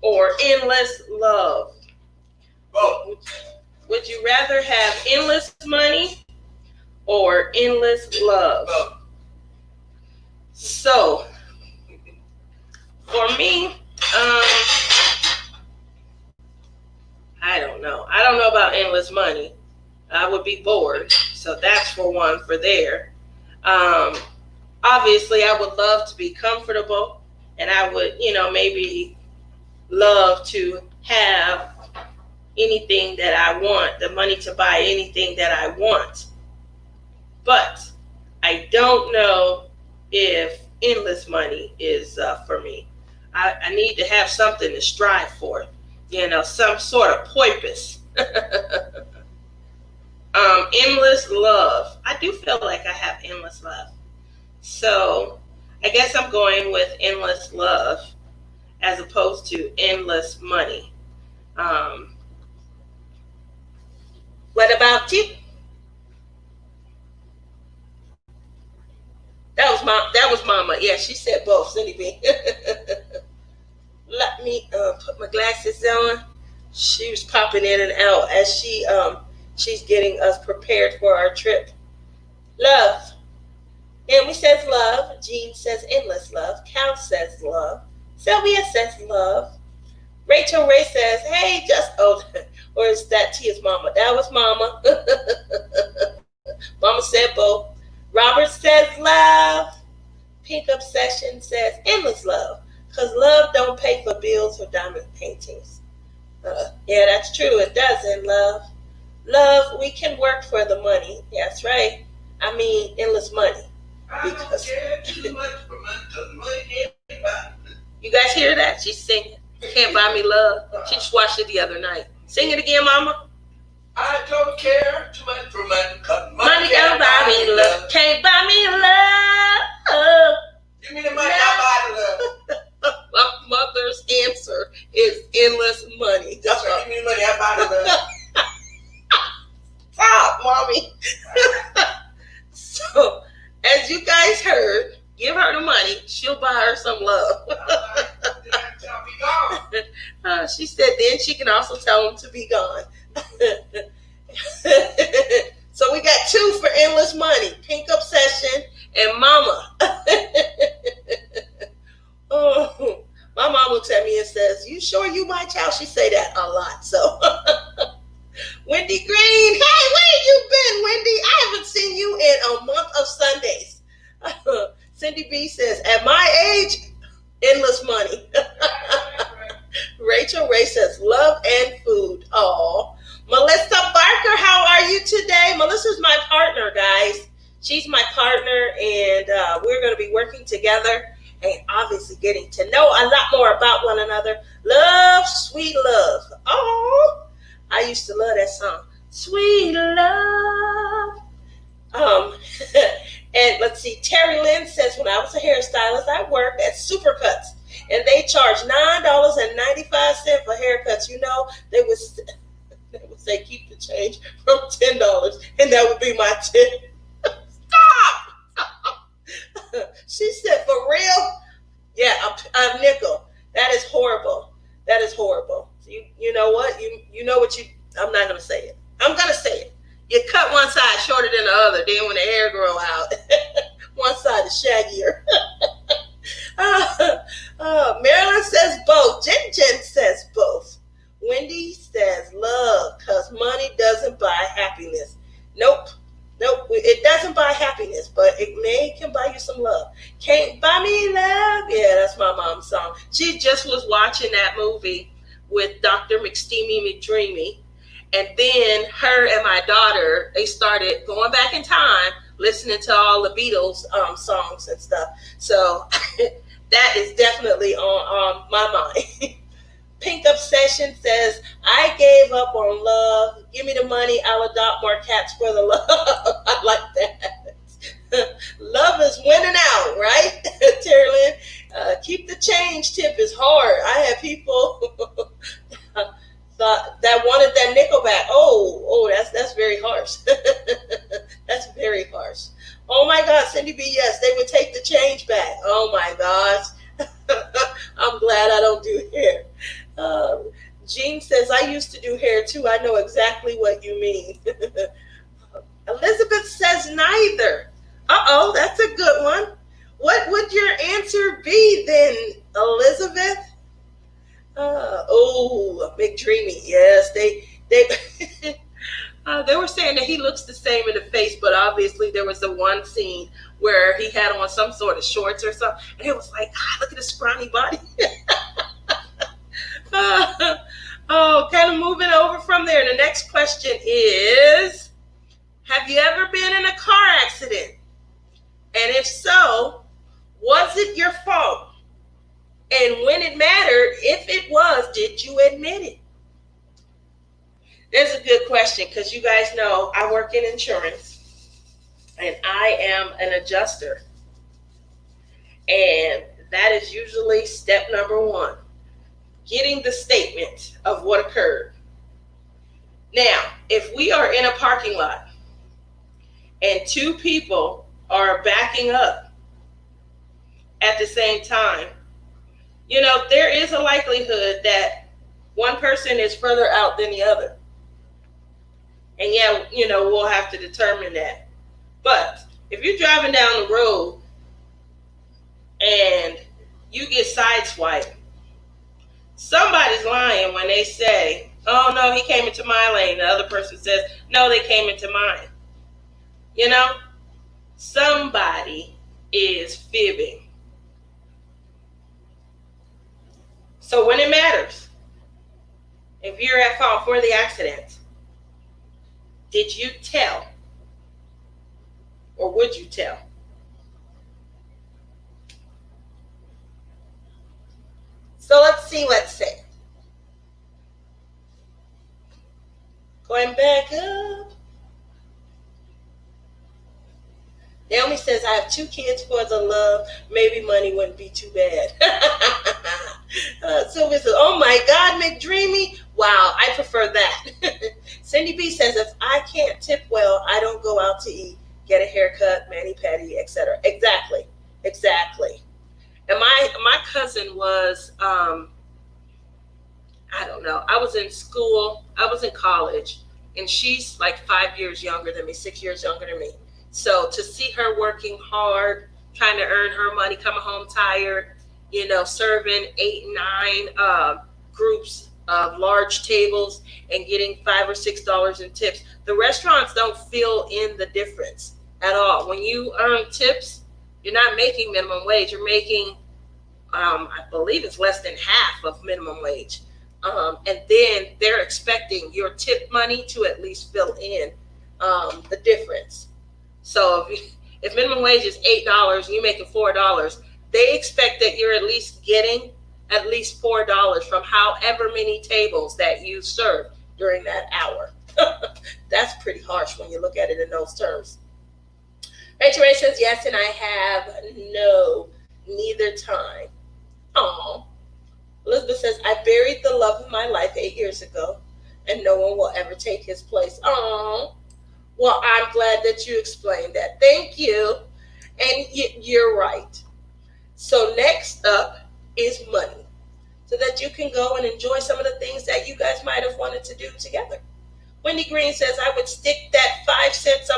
or endless love? Both. Would you rather have endless money or endless love? Both. So, for me, I don't know. I don't know about endless money. I would be bored. So that's for one for there. Obviously, I would love to be comfortable, and I would, maybe love to have anything that I want, the money to buy anything that I want. But I don't know if endless money is for me. I need to have something to strive for, some sort of purpose. Endless love. I do feel like I have endless love. So I guess I'm going with endless love as opposed to endless money. What about you? That was Mama. Yeah, she said both. Cindy B. Let me put my glasses on. She was popping in and out as she's getting us prepared for our trip. Love. Emily says love. Jean says endless love. Cal says love. Sylvia says love. Rachel Ray says, hey, just, oh, or is that Tia's mama? That was mama. Mama said both. Robert says love. Pink Obsession says endless love. Because love don't pay for bills or diamond paintings. Yeah, that's true. It doesn't, love. Love, we can work for the money. That's right. I mean, endless money. I don't care too much for money, because money can't buy. You guys hear that? She's singing. Can't buy me love. She just watched it the other night. Sing it again, mama. I don't care too much for money, because Money can't buy me love. Can't buy me love. Give me the money, I buy the love. My mother's answer is endless money. That's right, give me the money, I buy the love. Stop, mommy. So, as you guys heard, give her the money. She'll buy her some love. She said then she can also tell them to be gone. So we got two for endless money. Pink Obsession and Mama. Oh, my mom looks at me and says, you sure you my child? She say that a lot. So Wendy Green, hey, where you been, Wendy? I haven't seen you in a month of Sundays. Cindy B says, at my age, endless money. Rachel Ray says, love and food. Oh, Melissa Barker, how are you today? Melissa's my partner, guys. She's my partner, and we're going to be working together and obviously getting to know a lot more about one another. Love, sweet love. Oh, I used to love that song. Sweet love. And let's see, Terry Lynn says, when I was a hairstylist, I worked at Supercuts, and they charged $9.95 for haircuts. You know, they would say, keep the change from $10, and that would be my tip. Stop! She said, for real? Yeah, a nickel. That is horrible. That is horrible. So you know what? You know what I'm not going to say it. I'm going to say it. You cut one side shorter than the other. Then when the hair grow out, one side is shaggier. Marilyn says both. Jen says both. Wendy says love, because money doesn't buy happiness. Nope. It doesn't buy happiness, but it can buy you some love. Can't buy me love. Yeah, that's my mom's song. She just was watching that movie with Dr. McSteamy McDreamy. And then her and my daughter, they started going back in time, listening to all the Beatles songs and stuff. So that is definitely on my mind. Pink Obsession says, I gave up on love. Give me the money. I'll adopt more cats for the love. I like that. Love is winning out, right? Terry Lynn, keep the change tip is hard. I have people that wanted that nickel back. Oh, that's very harsh. That's very harsh. Oh my God, Cindy B, yes, they would take the change back. Oh my gosh. I'm glad I don't do hair. Jean says, I used to do hair too. I know exactly what you mean. Elizabeth says neither. Uh-oh, that's a good one. What would your answer be then, Elizabeth? McDreamy. Yes, they were saying that he looks the same in the face, but obviously there was the one scene where he had on some sort of shorts or something, and it was like, God, look at his scrawny body. Kind of moving over from there. The next question is, have you ever been in a car accident? And if so, was it your fault? And when it mattered, if it was, did you admit it? There's a good question, because you guys know I work in insurance and I am an adjuster. And that is usually step number one, getting the statement of what occurred. Now, if we are in a parking lot and two people are backing up at the same time, you know, there is a likelihood that one person is further out than the other. And yeah, you know, we'll have to determine that. But If you're driving down the road and you get sideswiped, somebody's lying when they say, oh no, he came into my lane. The other person says, no, they came into mine. You know, somebody is fibbing. So when it matters, if you're at fault for the accident, did you tell? Or would you tell? So let's see what's said. Going back up. Naomi says, I have 2 kids for the love. Maybe money wouldn't be too bad. Sylvia says, oh my God, McDreamy. Wow, I prefer that. Cindy B says, if I can't tip well, I don't go out to eat, get a haircut, mani-pedi, etc. Exactly. And my cousin was, I don't know, I was in school, I was in college, and she's like 5 years younger than me, 6 years younger than me. So to see her working hard, trying to earn her money, coming home tired, serving 8, 9 groups of large tables and getting $5 or $6 in tips. The restaurants don't fill in the difference at all. When you earn tips, you're not making minimum wage. You're making, I believe it's less than half of minimum wage. And then they're expecting your tip money to at least fill in the difference. So if minimum wage is $8 and you're making $4, they expect that you're at least getting at least $4 from however many tables that you serve during that hour. That's pretty harsh when you look at it in those terms. Rachel Ray says, yes, and I have no, neither time. Aww. Elizabeth says, I buried the love of my life 8 years ago, and no one will ever take his place. Aww. Well, I'm glad that you explained that. Thank you. And you're right. So next up is money, so that you can go and enjoy some of the things that you guys might have wanted to do together. Wendy Green says, I would stick that 5 cents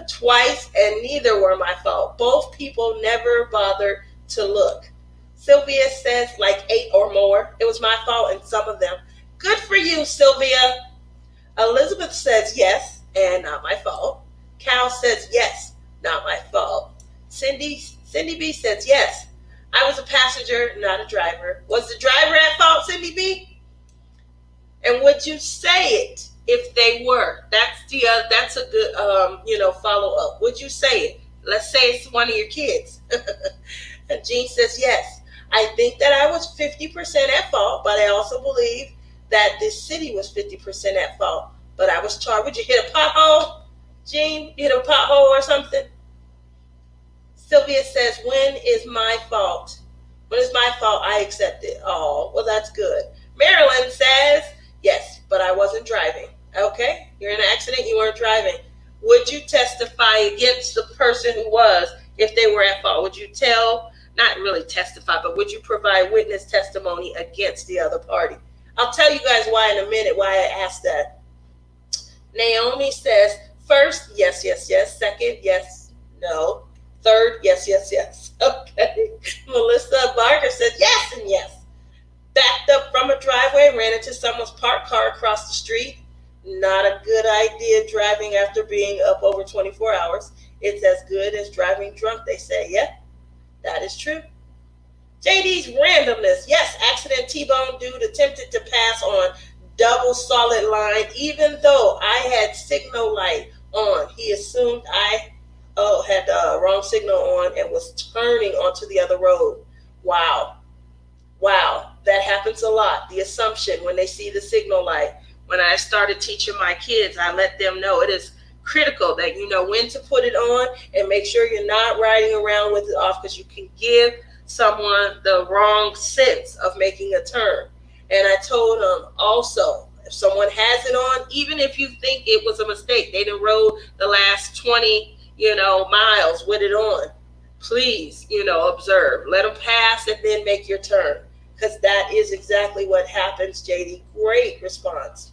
twice, and neither were my fault. Both people never bothered to look. Sylvia says, like 8 or more. It was my fault in some of them. Good for you, Sylvia. Elizabeth says, yes, and not my fault. Cal says, yes, not my fault. Cindy B says, yes, I was a passenger, not a driver. Was the driver at fault, Cindy B? And would you say it if they were? That's a good follow up. Would you say it? Let's say it's one of your kids. And Jean says, yes, I think that I was 50% at fault, but I also believe that this city was 50% at fault. But I was charged. Would you hit a pothole, Jean? You hit a pothole or something? Sylvia says, when is my fault? When it's my fault, I accept it. Oh, well, that's good. Marilyn says, yes, but I wasn't driving. Okay, you're in an accident, you weren't driving. Would you testify against the person who was if they were at fault? Would you not really testify, but would you provide witness testimony against the other party? I'll tell you guys why in a minute, why I asked that. Naomi says, first, yes, yes, yes. Second, yes, no. Third, yes, yes, yes. Okay. Melissa Barker says, yes and yes. Backed up from a driveway, ran into someone's parked car across the street. Not a good idea driving after being up over 24 hours. It's as good as driving drunk, they say. Yeah, that is true. JD's randomness. Yes, accident T-bone dude attempted to pass on double solid line even though I had signal light on. He assumed I had the wrong signal on and was turning onto the other road. Wow, that happens a lot. The assumption when they see the signal light. When I started teaching my kids, I let them know it is critical that you know when to put it on and make sure you're not riding around with it off, because you can give someone the wrong sense of making a turn. And I told them also, if someone has it on, even if you think it was a mistake, they done rode the last 20 miles with it on, please observe, let them pass, and then make your turn, because that is exactly what happens. JD, great response.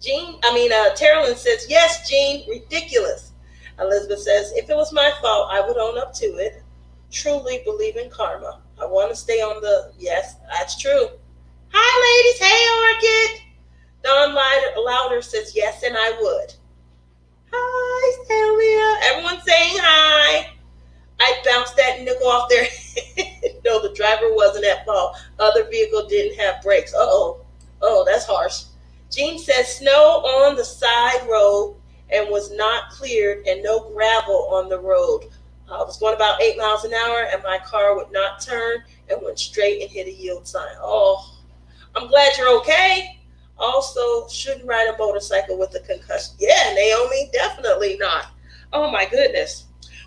Terilyn says, yes, Jean, ridiculous. Elizabeth says, if it was my fault, I would own up to it. Truly believe in karma. I want to stay on the, yes, that's true. Hi, ladies. Hey, Orchid. Dawn Louder says, yes, and I would. Hi, Sylvia. Everyone saying hi. I bounced that nickel off their head. No, the driver wasn't at fault. Other vehicle didn't have brakes. Uh-oh. Oh, that's harsh. Jean says snow on the side road and was not cleared and no gravel on the road. I was going about 8 miles an hour and my car would not turn and went straight and hit a yield sign. Oh, I'm glad you're okay. Also, shouldn't ride a motorcycle with a concussion. Yeah, Naomi, definitely not. Oh my goodness.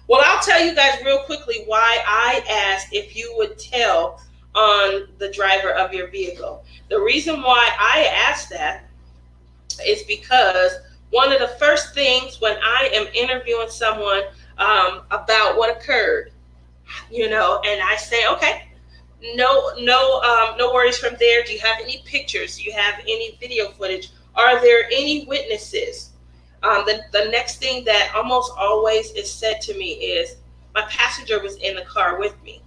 Well, I'll tell you guys real quickly why I asked if you would tell on the driver of your vehicle. The reason why I asked that is because one of the first things when I am interviewing someone about what occurred, and I say, okay, no worries from there. Do you have any pictures? Do you have any video footage? Are there any witnesses? The next thing that almost always is said to me is, my passenger was in the car with me.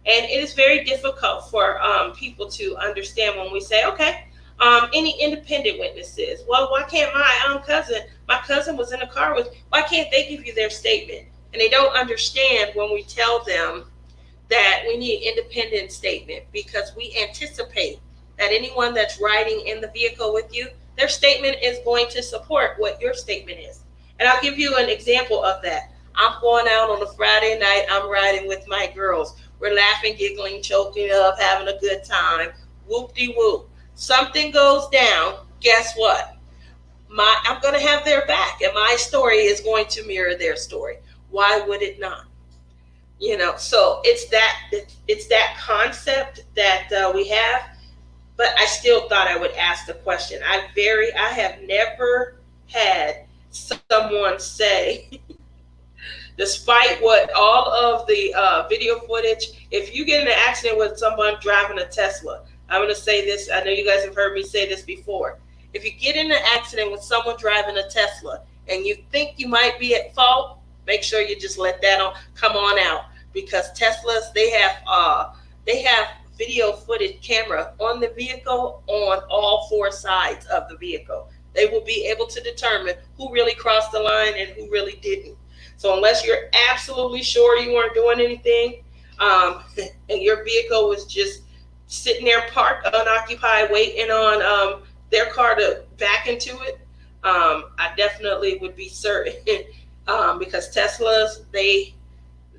And it is very difficult for people to understand when we say, okay, any independent witnesses? Well, why can't my cousin was in the car with, why can't they give you their statement? And they don't understand when we tell them that we need independent statement, because we anticipate that anyone that's riding in the vehicle with you, their statement is going to support what your statement is. And I'll give you an example of that. I'm going out on a Friday night. I'm riding with my girls. We're laughing, giggling, choking up, having a good time. Whoop-de-whoop. Something goes down. Guess what? I'm going to have their back, and my story is going to mirror their story. Why would it not? So it's that concept that we have. But I still thought I would ask the question. I have never had someone say, despite what all of the video footage, if you get in an accident with someone driving a Tesla, I'm going to say this. I know you guys have heard me say this before. If you get in an accident with someone driving a Tesla and you think you might be at fault, make sure you just let that come on out, because Teslas, they have video footage camera on the vehicle on all four sides of the vehicle. They will be able to determine who really crossed the line and who really didn't. So unless you're absolutely sure you weren't doing anything, and your vehicle was just sitting there parked unoccupied waiting on their car to back into it, I definitely would be certain because Teslas, they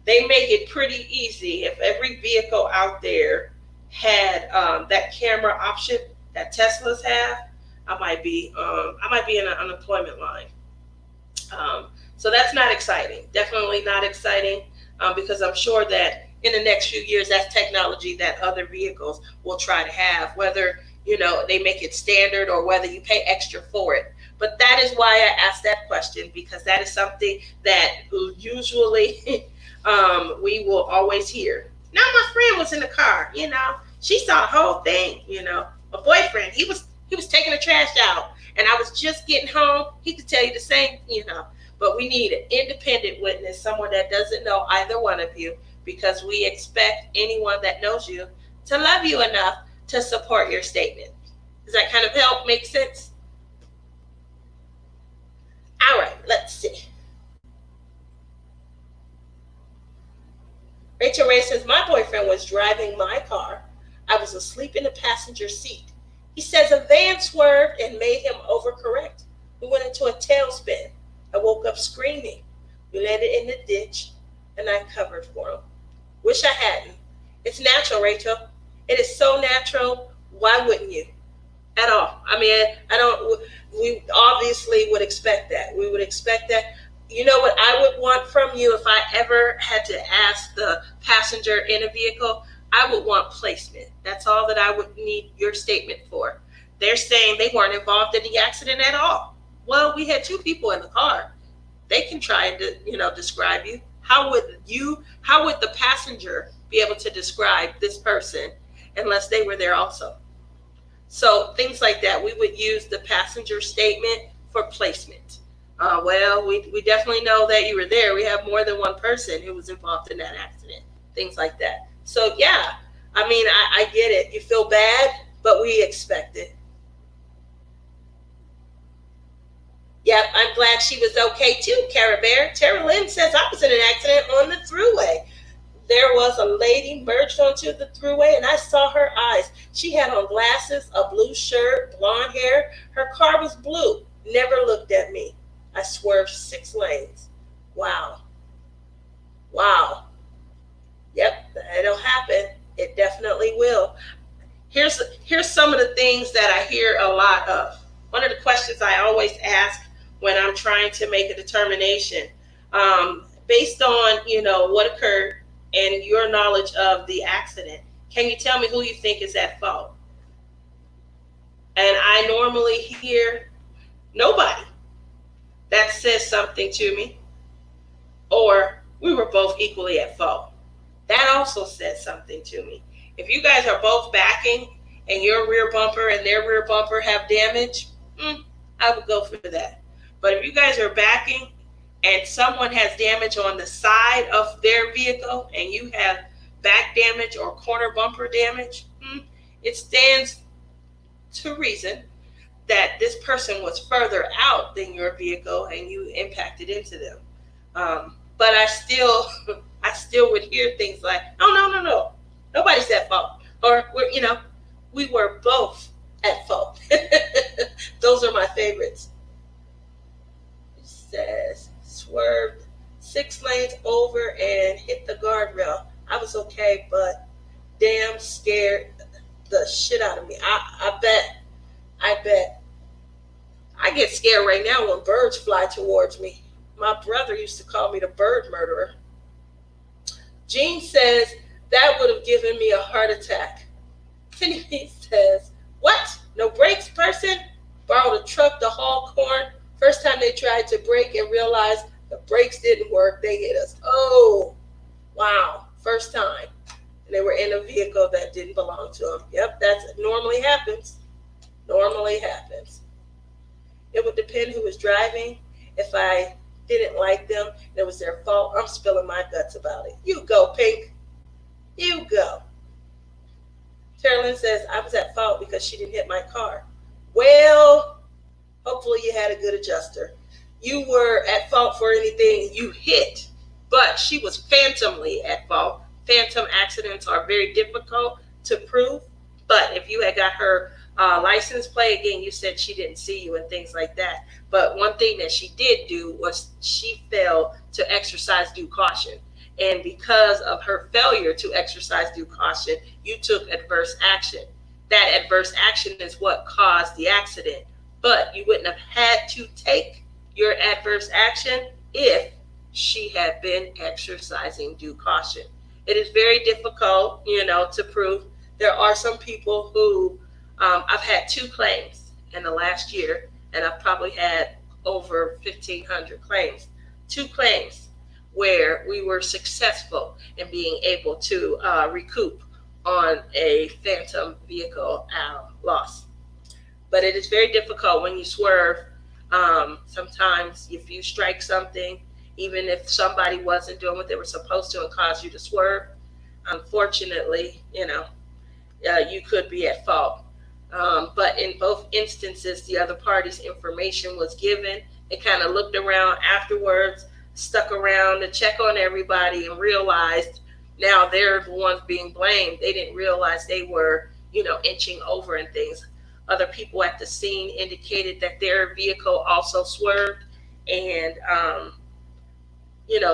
make it pretty easy. If every vehicle out there had that camera option that Teslas have, I might be in an unemployment line. So that's not exciting. Definitely not exciting, because I'm sure that in the next few years, that's technology that other vehicles will try to have, whether they make it standard or whether you pay extra for it. But that is why I asked that question, because that is something that usually we will always hear. Now my friend was in the car, she saw the whole thing, my boyfriend, he was taking the trash out and I was just getting home. He could tell you the same, but we need an independent witness, someone that doesn't know either one of you, because we expect anyone that knows you to love you enough to support your statement. Does that kind of help make sense? All right, let's see. Rachel Ray says, my boyfriend was driving my car. I was asleep in the passenger seat. He says a van swerved and made him overcorrect. We went into a tailspin. I woke up screaming. We landed in the ditch and I covered for him. Wish I hadn't. It's natural, Rachel. It is so natural. Why wouldn't you? At all. We obviously would expect that. We would expect that. You know what I would want from you if I ever had to ask the passenger in a vehicle? I would want placement. That's all that I would need your statement for. They're saying they weren't involved in the accident at all. Well, we had two people in the car. They can try and describe you. How would the passenger be able to describe this person unless they were there also? So things like that, we would use the passenger statement for placement. Well, we definitely know that you were there. We have more than one person who was involved in that accident. Things like that. So yeah, I mean, I get it. You feel bad, but we expect it. Yep, I'm glad she was okay too, Cara Bear. Tara Lynn says, I was in an accident on the thruway. There was a lady merged onto the thruway and I saw her eyes. She had on glasses, a blue shirt, blonde hair. Her car was blue. Never looked at me. I swerved 6 lanes. Wow. Wow. Yep, it'll happen. It definitely will. Here's some of the things that I hear a lot of. One of the questions I always ask when I'm trying to make a determination, based on what occurred and your knowledge of the accident, can you tell me who you think is at fault? And I normally hear nobody. That says something to me. Or we were both equally at fault. That also says something to me. If you guys are both backing and your rear bumper and their rear bumper have damage, I would go for that. But if you guys are backing and someone has damage on the side of their vehicle and you have back damage or corner bumper damage, it stands to reason that this person was further out than your vehicle and you impacted into them. But I still would hear things like, oh, no, nobody's at fault. Or, we were both at fault. Those are my favorites. It says, swerved 6 lanes over and hit the guardrail. I was okay, but damn scared the shit out of me. I bet. I get scared right now when birds fly towards me. My brother used to call me the bird murderer. Jean says, that would have given me a heart attack. Timothy says, what? No brakes, person? Borrowed a truck to haul corn. First time they tried to brake and realized the brakes didn't work. They hit us. Oh, wow. First time. And they were in a vehicle that didn't belong to them. Yep, that normally happens. Normally happens. It would depend who was driving. If I didn't like them, and it was their fault, I'm spilling my guts about it. You go, Pink. You go. Carolyn says, I was at fault because she didn't hit my car. Well, hopefully you had a good adjuster. You were at fault for anything you hit, but she was phantomly at fault. Phantom accidents are very difficult to prove, but if you had got her license plate, again, you said she didn't see you and things like that. But one thing that she did do was she failed to exercise due caution. And because of her failure to exercise due caution, you took adverse action. That adverse action is what caused the accident. But you wouldn't have had to take your adverse action if she had been exercising due caution. It is very difficult, to prove. There are some people who, I've had 2 claims in the last year, and I've probably had over 1,500 claims. 2 claims where we were successful in being able to recoup on a phantom vehicle loss. But it is very difficult when you swerve. Sometimes if you strike something, even if somebody wasn't doing what they were supposed to and caused you to swerve, unfortunately, you could be at fault. But in both instances, the other party's information was given. They kind of looked around afterwards, stuck around to check on everybody, and realized now they're the ones being blamed. They didn't realize they were, inching over and things. Other people at the scene indicated that their vehicle also swerved, and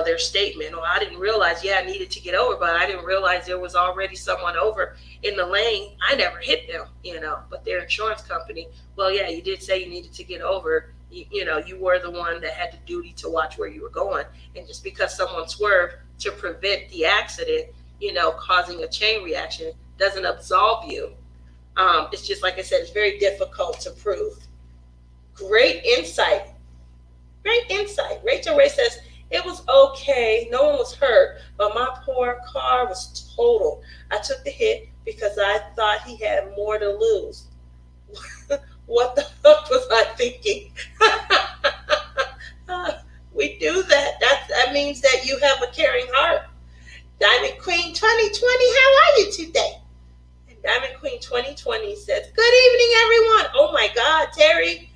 their statement, I didn't realize, I needed to get over, but I didn't realize there was already someone over in the lane. I never hit them, but their insurance company, well, yeah, you did say you needed to get over. You were the one that had the duty to watch where you were going. And just because someone swerved to prevent the accident, causing a chain reaction doesn't absolve you. It's just, like I said, it's very difficult to prove. Great insight. Rachel Ray says, it was okay. No one was hurt, but my poor car was totaled. I took the hit because I thought he had more to lose. What the fuck was I thinking? We do that. That means that you have a caring heart. Diamond Queen 2020, how are you today? And Diamond Queen 2020 says, good evening, everyone. Oh my God, Terry.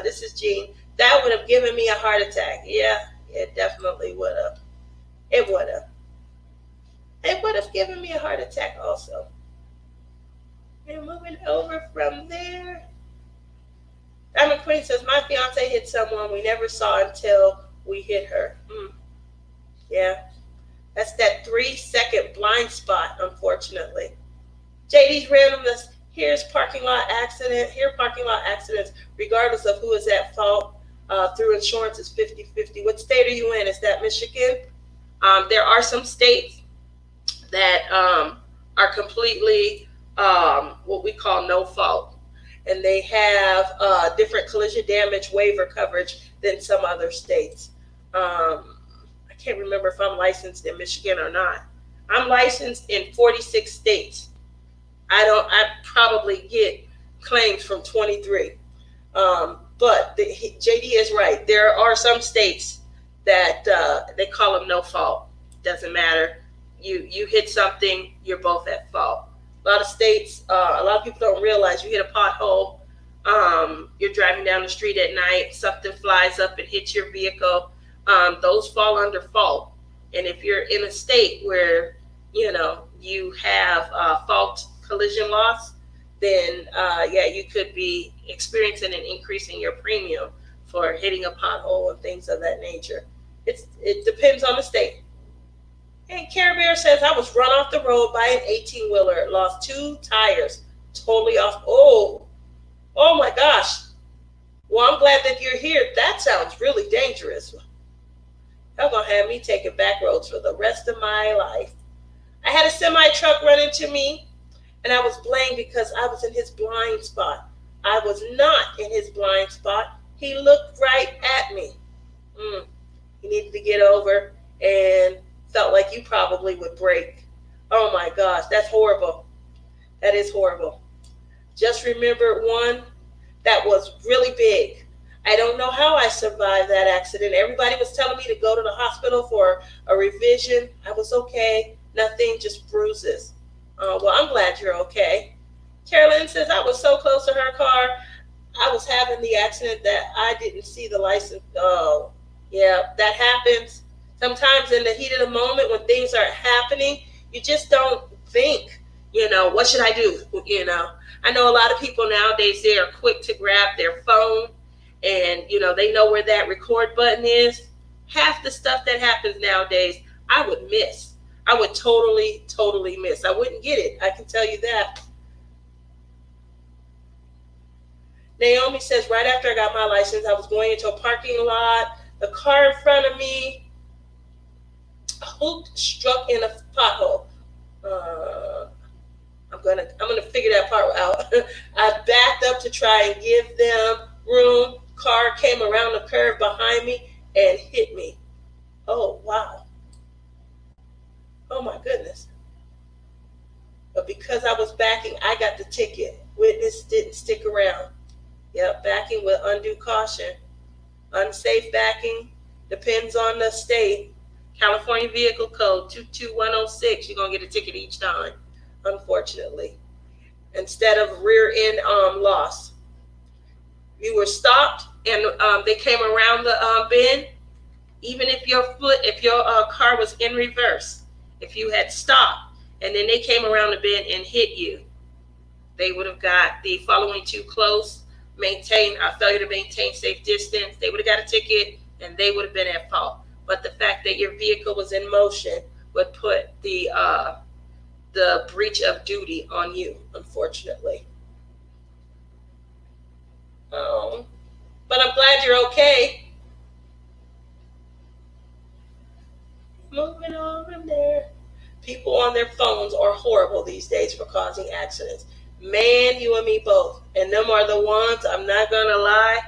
This is Jean. That would have given me a heart attack. Yeah, it definitely would have. It would have. It would have given me a heart attack also. And moving over from there. Diamond Queen says, my fiance hit someone we never saw until we hit her. Yeah, that's that 3-second blind spot, unfortunately. JD's randomness. Here's parking lot accident. Here parking lot accidents, regardless of who is at fault. Through insurance is 50-50. What state are you in? Is that Michigan? There are some states that are completely what we call no fault. And they have different collision damage waiver coverage than some other states. I can't remember if I'm licensed in Michigan or not. I'm licensed in 46 states. I probably get claims from 23. But JD is right. There are some states that they call them no fault. Doesn't matter. You hit something, you're both at fault. A lot of states, a lot of people don't realize you hit a pothole, you're driving down the street at night, something flies up and hits your vehicle, those fall under fault. And if you're in a state where, you have fault collision loss, then, you could be experiencing an increase in your premium for hitting a pothole and things of that nature. It depends on the state. And Care Bear says, I was run off the road by an 18-wheeler, lost 2 tires, totally off. Oh my gosh. Well, I'm glad that you're here. That sounds really dangerous. Y'all gonna have me taking back roads for the rest of my life. I had a semi-truck run into me, and I was blamed because I was in his blind spot. I was not in his blind spot. He looked right at me. He needed to get over and felt like you probably would break. Oh my gosh, that's horrible. That is horrible. Just remember one that was really big. I don't know how I survived that accident. Everybody was telling me to go to the hospital for a revision. I was okay. Nothing, just bruises. Well, I'm glad you're okay. Carolyn says, I was so close to her car. I was having the accident that I didn't see the license. Oh, yeah, that happens. Sometimes in the heat of the moment when things are happening, you just don't think, what should I do? I know a lot of people nowadays, they are quick to grab their phone and, they know where that record button is. Half the stuff that happens nowadays, I would miss. I would totally miss. I wouldn't get it. I can tell you that. Naomi says, right after I got my license, I was going into a parking lot. The car in front of me hooked, struck in a pothole. I'm gonna figure that part out. I backed up to try and give them room. Car came around the curve behind me and hit me. Oh wow. Oh my goodness. But because I was backing, I got the ticket. Witness didn't stick around. Yep, backing with undue caution. Unsafe backing depends on the state. California Vehicle Code 22106, you're going to get a ticket each time, unfortunately, instead of rear end loss. You were stopped and they came around the bend, even if your car was in reverse. If you had stopped and then they came around the bend and hit you, they would have got the following too close, failure to maintain safe distance. They would have got a ticket and they would have been at fault. But the fact that your vehicle was in motion would put the breach of duty on you, unfortunately. But I'm glad you're okay. Moving on from there. People on their phones are horrible these days for causing accidents. Man, you and me both. And them are the ones, I'm not going to lie,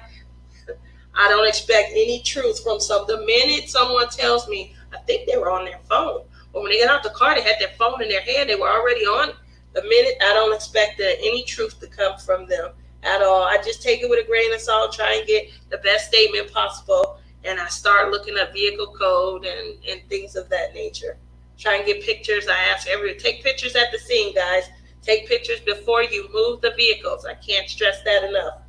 I don't expect any truth from some. The minute someone tells me, I think they were on their phone, or when they got out the car, they had their phone in their hand, they were already on it. The minute, I don't expect any truth to come from them. at all. I just take it with a grain of salt, try and get the best statement possible, and I start looking up vehicle code and things of that nature. Try and get pictures. I ask everyone, take pictures at the scene, guys. Take pictures before you move the vehicles. I can't stress that enough.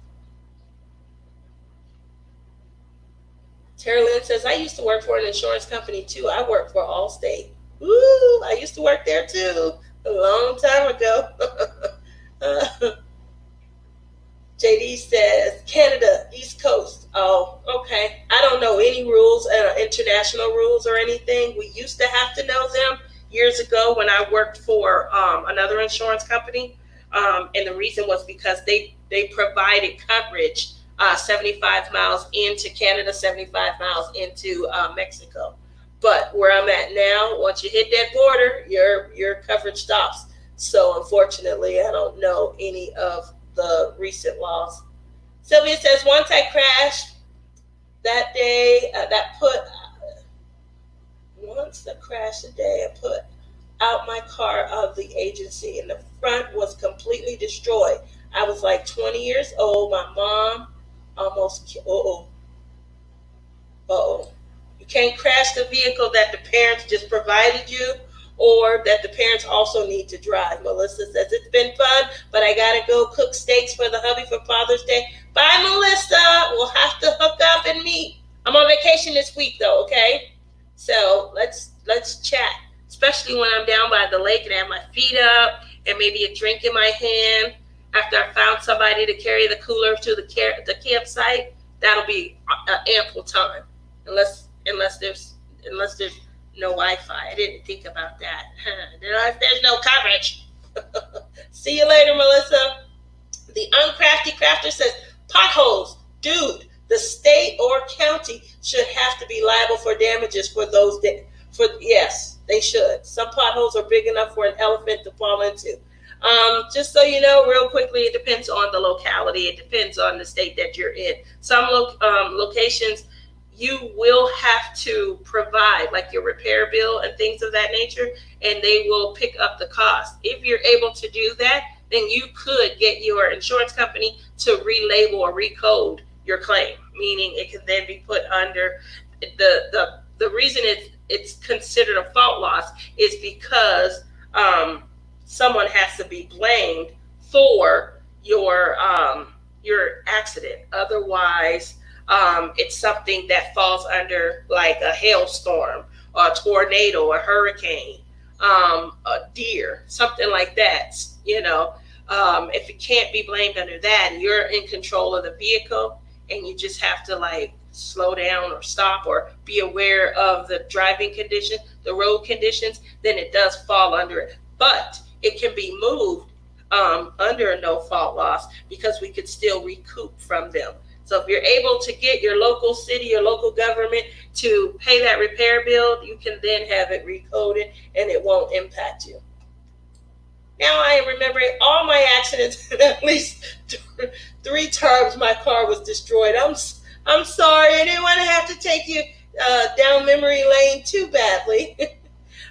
Terry Lynn says, I used to work for an insurance company too. I worked for Allstate. Ooh, I used to work there too, a long time ago. JD says, Canada, East Coast. Oh, okay. I don't know any rules, international rules or anything. We used to have to know them years ago when I worked for another insurance company. And the reason was because they provided coverage 75 miles into Canada, 75 miles into Mexico. But where I'm at now, once you hit that border, your coverage stops. So unfortunately, I don't know any of the recent laws. Sylvia says, once I crashed that day, once the crash today, I put out my car of the agency and the front was completely destroyed. I was like 20 years old. My mom almost, You can't crash the vehicle that the parents just provided you or that the parents also need to drive. Melissa says, it's been fun, but I got to go cook steaks for the hubby for Father's Day. Bye, Melissa. We'll have to hook up and meet. I'm on vacation this week, though, okay? So let's chat, especially when I'm down by the lake and I have my feet up and maybe a drink in my hand after I found somebody to carry the cooler to the campsite. That'll be ample time, unless there's no Wi-Fi. I didn't think about that. If there's no coverage. See you later, Melissa. The Uncrafty Crafter says, potholes. Dude, the state or county should have to be liable for damages for those. Yes, they should. Some potholes are big enough for an elephant to fall into. Just so you know, real quickly, it depends on the locality. It depends on the state that you're in. Some locations, you will have to provide like your repair bill and things of that nature, and they will pick up the cost. If you're able to do that, then you could get your insurance company to relabel or recode your claim, meaning it can then be put under the reason it's considered a fault loss is because someone has to be blamed for your accident. Otherwise, it's something that falls under like a hailstorm, or a tornado, a hurricane, a deer, something like that. If it can't be blamed under that, and you're in control of the vehicle, and you just have to like slow down or stop or be aware of the driving condition, the road conditions, then it does fall under it. But it can be moved under a no fault loss because we could still recoup from them. So if you're able to get your local city, your local government to pay that repair bill, you can then have it recoded and it won't impact you. Now I am remembering all my accidents, and at least 3 times my car was destroyed. I'm sorry. I didn't want to have to take you down memory lane too badly.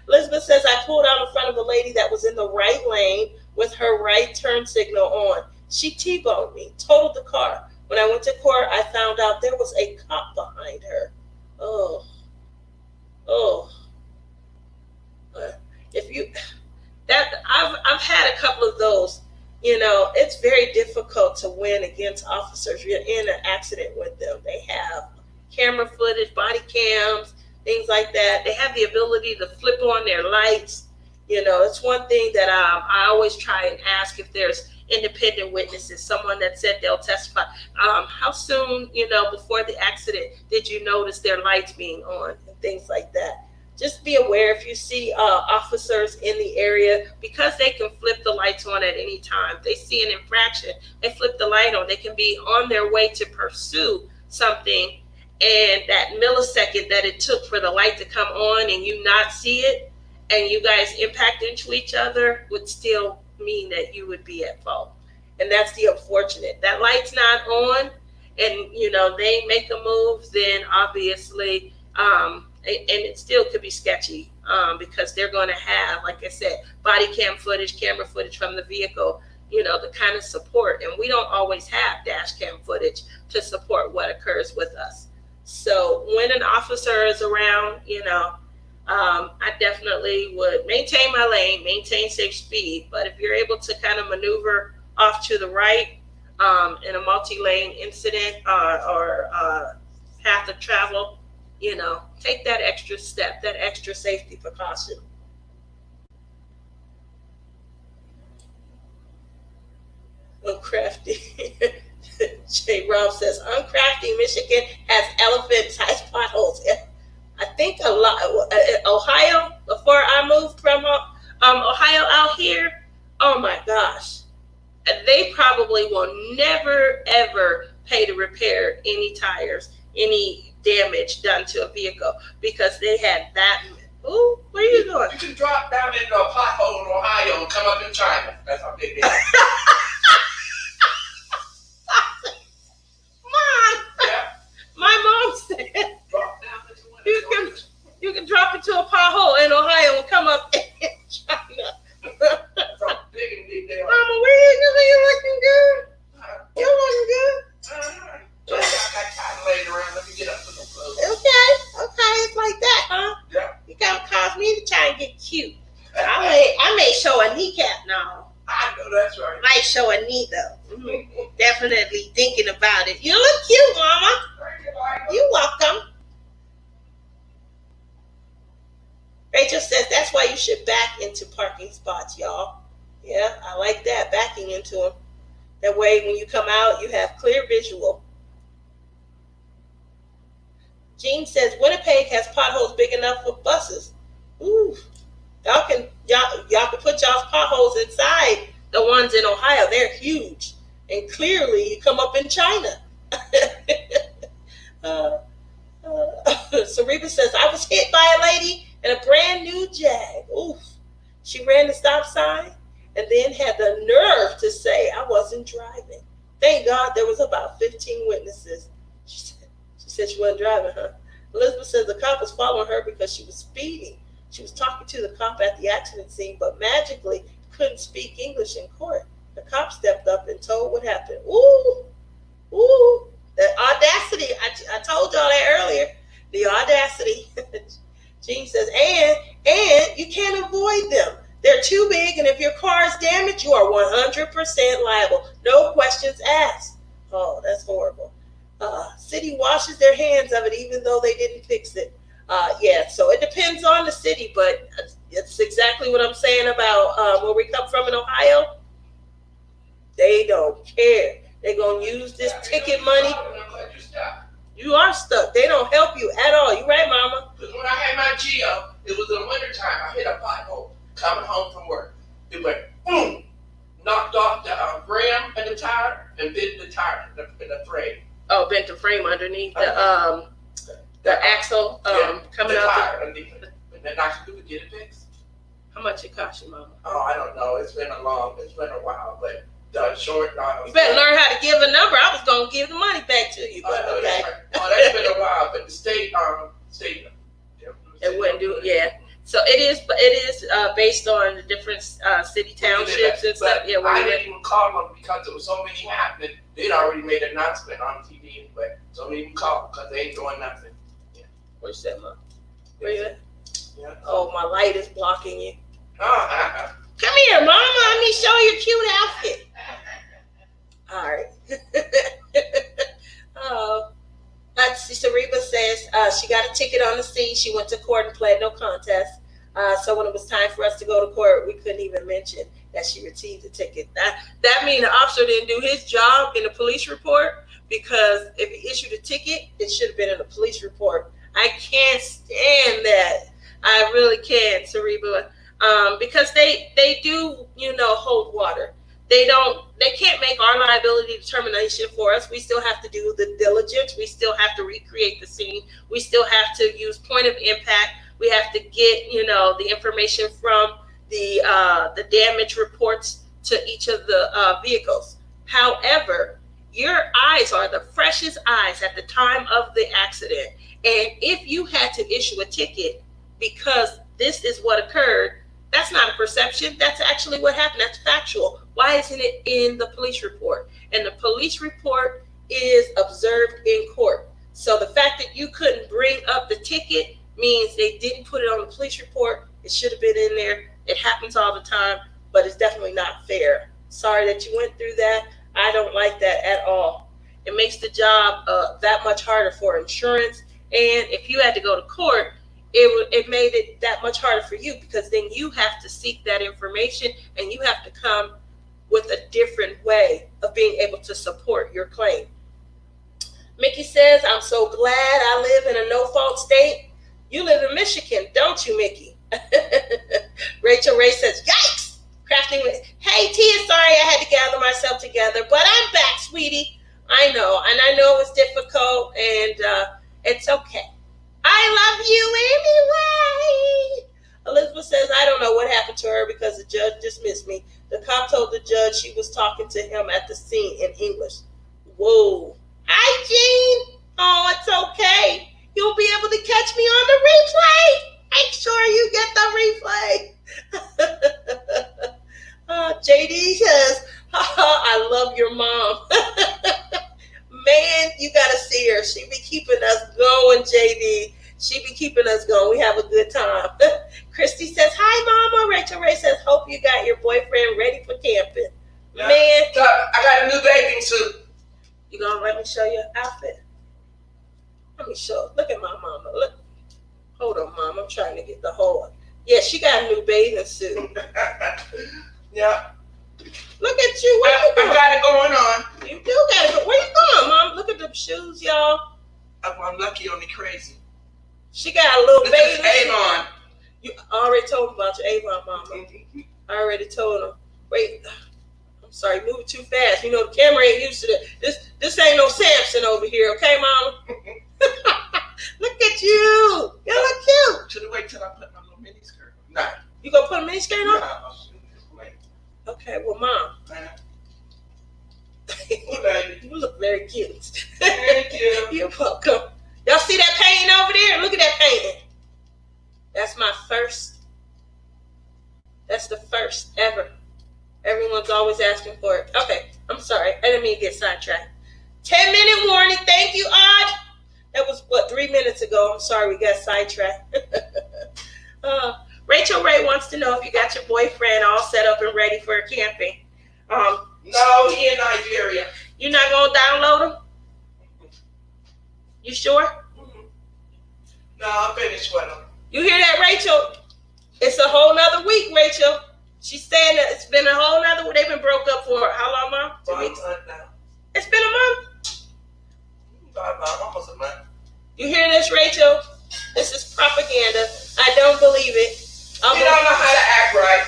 Elizabeth says, I pulled out in front of a lady that was in the right lane with her right turn signal on. She T-boned me, totaled the car. When I went to court, I found out there was a cop behind her. I've had a couple of those. It's very difficult to win against officers. You're in an accident with them. They have camera footage, body cams, things like that. They have the ability to flip on their lights. It's one thing that I always try and ask if there's independent witnesses, someone that said they'll testify. How soon, before the accident, did you notice their lights being on and things like that? Just be aware if you see officers in the area, because they can flip the lights on at any time. If they see an infraction, they flip the light on. They can be on their way to pursue something, and that millisecond that it took for the light to come on and you not see it, and you guys impact into each other, would still mean that you would be at fault. And that's the unfortunate. That light's not on, and they make a move, then obviously and it still could be sketchy because they're going to have, like I said, body cam footage, camera footage from the vehicle the kind of support, and we don't always have dash cam footage to support what occurs with us. So when an officer is around, I definitely would maintain my lane, maintain safe speed. But if you're able to kind of maneuver off to the right in a multi-lane incident or path of travel, take that extra step, that extra safety precaution. Uncrafty. J. Rob says, uncrafty Michigan has elephant-sized potholes. I think a lot. Ohio, before I moved from Ohio out here, oh my gosh, they probably will never ever pay to repair any tires, any damage done to a vehicle, because they had that. Ooh, where are you going? You can drop down into a pothole in Ohio and come up in China. That's how big they are. Mom, Yeah. my mom said Drop down into one. you can drop into a pothole in Ohio and come up in China. That's how big and deep they are. Mama, you looking good? You looking good? So I got time laying around. Let me get up with some clothes. Okay, it's like that, huh? Yeah. You gotta cause me to try and get cute. I may show a kneecap now. I know that's right. Might show a knee though. Definitely thinking about it. You look cute, Mama. You're welcome. Rachel says that's why you should back into parking spots, y'all. Yeah, I like that, backing into them. That way when you come out, you have clear visual. Jean says Winnipeg has potholes big enough for buses. Ooh, y'all can put y'all's potholes inside the ones in Ohio. They're huge, and clearly you come up in China. Sareba says I was hit by a lady in a brand new Jag. Oof, she ran the stop sign and then had the nerve to say I wasn't driving. Thank God there was about 15 witnesses. She said she wasn't driving, huh? Elizabeth says the cop was following her because she was speeding. She was talking to the cop at the accident scene, but magically couldn't speak English in court. The cop stepped up and told what happened. Ooh, the audacity. I told y'all that earlier. The audacity. Jean says, and you can't avoid them. They're too big, and if your car is damaged, you are 100% liable. No questions asked. Oh, that's horrible. City washes their hands of it even though they didn't fix it. So it depends on the city, but it's exactly what I'm saying about where we come from in Ohio. They don't care. They're going to use this ticket money. You are stuck. They don't help you at all. You right, Mama? Because when I had my Geo, it was in the wintertime. I hit a pothole coming home from work. It went boom, knocked off the ram and the tire, and bit the tire in the frame. Oh, bent the frame underneath the axle coming the out. Tire underneath it. And then I could get it fixed. How much it cost you, Mama? Oh, I don't know. It's been a while, but the short. You better learn how to give a number. I was gonna give the money back to you, but okay. That's been a while, but the state. It wouldn't do it. Yeah. So it is based on the different city townships and stuff. Yeah. I didn't even call them because there was so many happening. They'd already made an announcement on TV, but so they didn't call because they ain't doing nothing. Yeah. Where's that, Mom? Where you at? Yeah. Oh, my light is blocking you. Oh, Come here, Mama. Let me show you a cute outfit. All right. Oh, let's see. Sareba says she got a ticket on the scene. She went to court and pled no contest. So when it was time for us to go to court, we couldn't even mention that she received a ticket. That means the officer didn't do his job in the police report, because if he issued a ticket, it should have been in a police report. I can't stand that. I really can't, Sareba, because they do, hold water. They can't make our liability determination for us. We still have to do the diligence. We still have to recreate the scene. We still have to use point of impact. We have to get, the information from the damage reports to each of the vehicles. However, your eyes are the freshest eyes at the time of the accident. And if you had to issue a ticket because this is what occurred, That's not a perception. That's actually what happened. That's factual. Why isn't it in the police report? And the police report is observed in court. So the fact that you couldn't bring up the ticket means they didn't put it on the police report. It should have been in there. It happens all the time, but it's definitely not fair. Sorry that you went through that. I don't like that at all. It makes the job that much harder for insurance. And if you had to go to court, it made it that much harder for you, because then you have to seek that information and you have to come with a different way of being able to support your claim. Mickey says, I'm so glad I live in a no-fault state. You live in Michigan, don't you, Mickey? Rachel Ray says, yikes! Crafting with, hey, Tia, sorry I had to gather myself together, but I'm back, sweetie. I know, and I know it was difficult, and it's okay. I love you anyway. Elizabeth says, I don't know what happened to her because the judge dismissed me. The cop told the judge she was talking to him at the scene in English. Whoa. Hi, Jean. Oh, it's okay. You'll be able to catch me on the replay. Make sure you get the replay. JD says, I love your mom. Man, you got to see her. She be keeping us going, JD. She be keeping us going. We have a good time. Christy says, hi, Mama. Rachel Ray says, hope you got your boyfriend ready for camping. Yeah. Man. So I got a new bathing suit. You going to let me show you an outfit? Let me show. Look at my mama. Look. Hold on, Mom. I'm trying to get the whole. Yeah, she got a new bathing suit. Yeah. Look at you. Where you going? I got it going on. You do got it. Where you going, Mom? Look at the shoes, y'all. I'm lucky on the crazy. She got a little bathing suit. Avon. You already told him about your Avon, Mama. I already told him. Wait. I'm sorry, moving too fast. You know the camera ain't used to that. This ain't no Samson over here, okay, Mama? Look at you. You look cute. Should have waited till I put my little mini skirt on. Nah. You gonna put a mini skirt on? Nah, I'll just wait. Okay, well, Mom. You look very cute. Thank you. You're welcome. Y'all see that painting over there? Look at that painting. That's my first. That's the first ever. Everyone's always asking for it. Okay, I'm sorry. I didn't mean to get sidetracked. 10-minute warning. Thank you, Odd. That was, 3 minutes ago. I'm sorry we got sidetracked. Rachel Ray wants to know if you got your boyfriend all set up and ready for camping. No, he in Nigeria. You're not going to download him? You sure? Mm-hmm. No, I'm finished with him. You hear that, Rachel? It's a whole nother week, Rachel. She's saying that it's been a whole nother week. They've been broke up for how long, Mom? 2 weeks? Now. It's been a month? Almost a month. You hear this, Rachel? This is propaganda. I don't believe it. You don't know how to act right.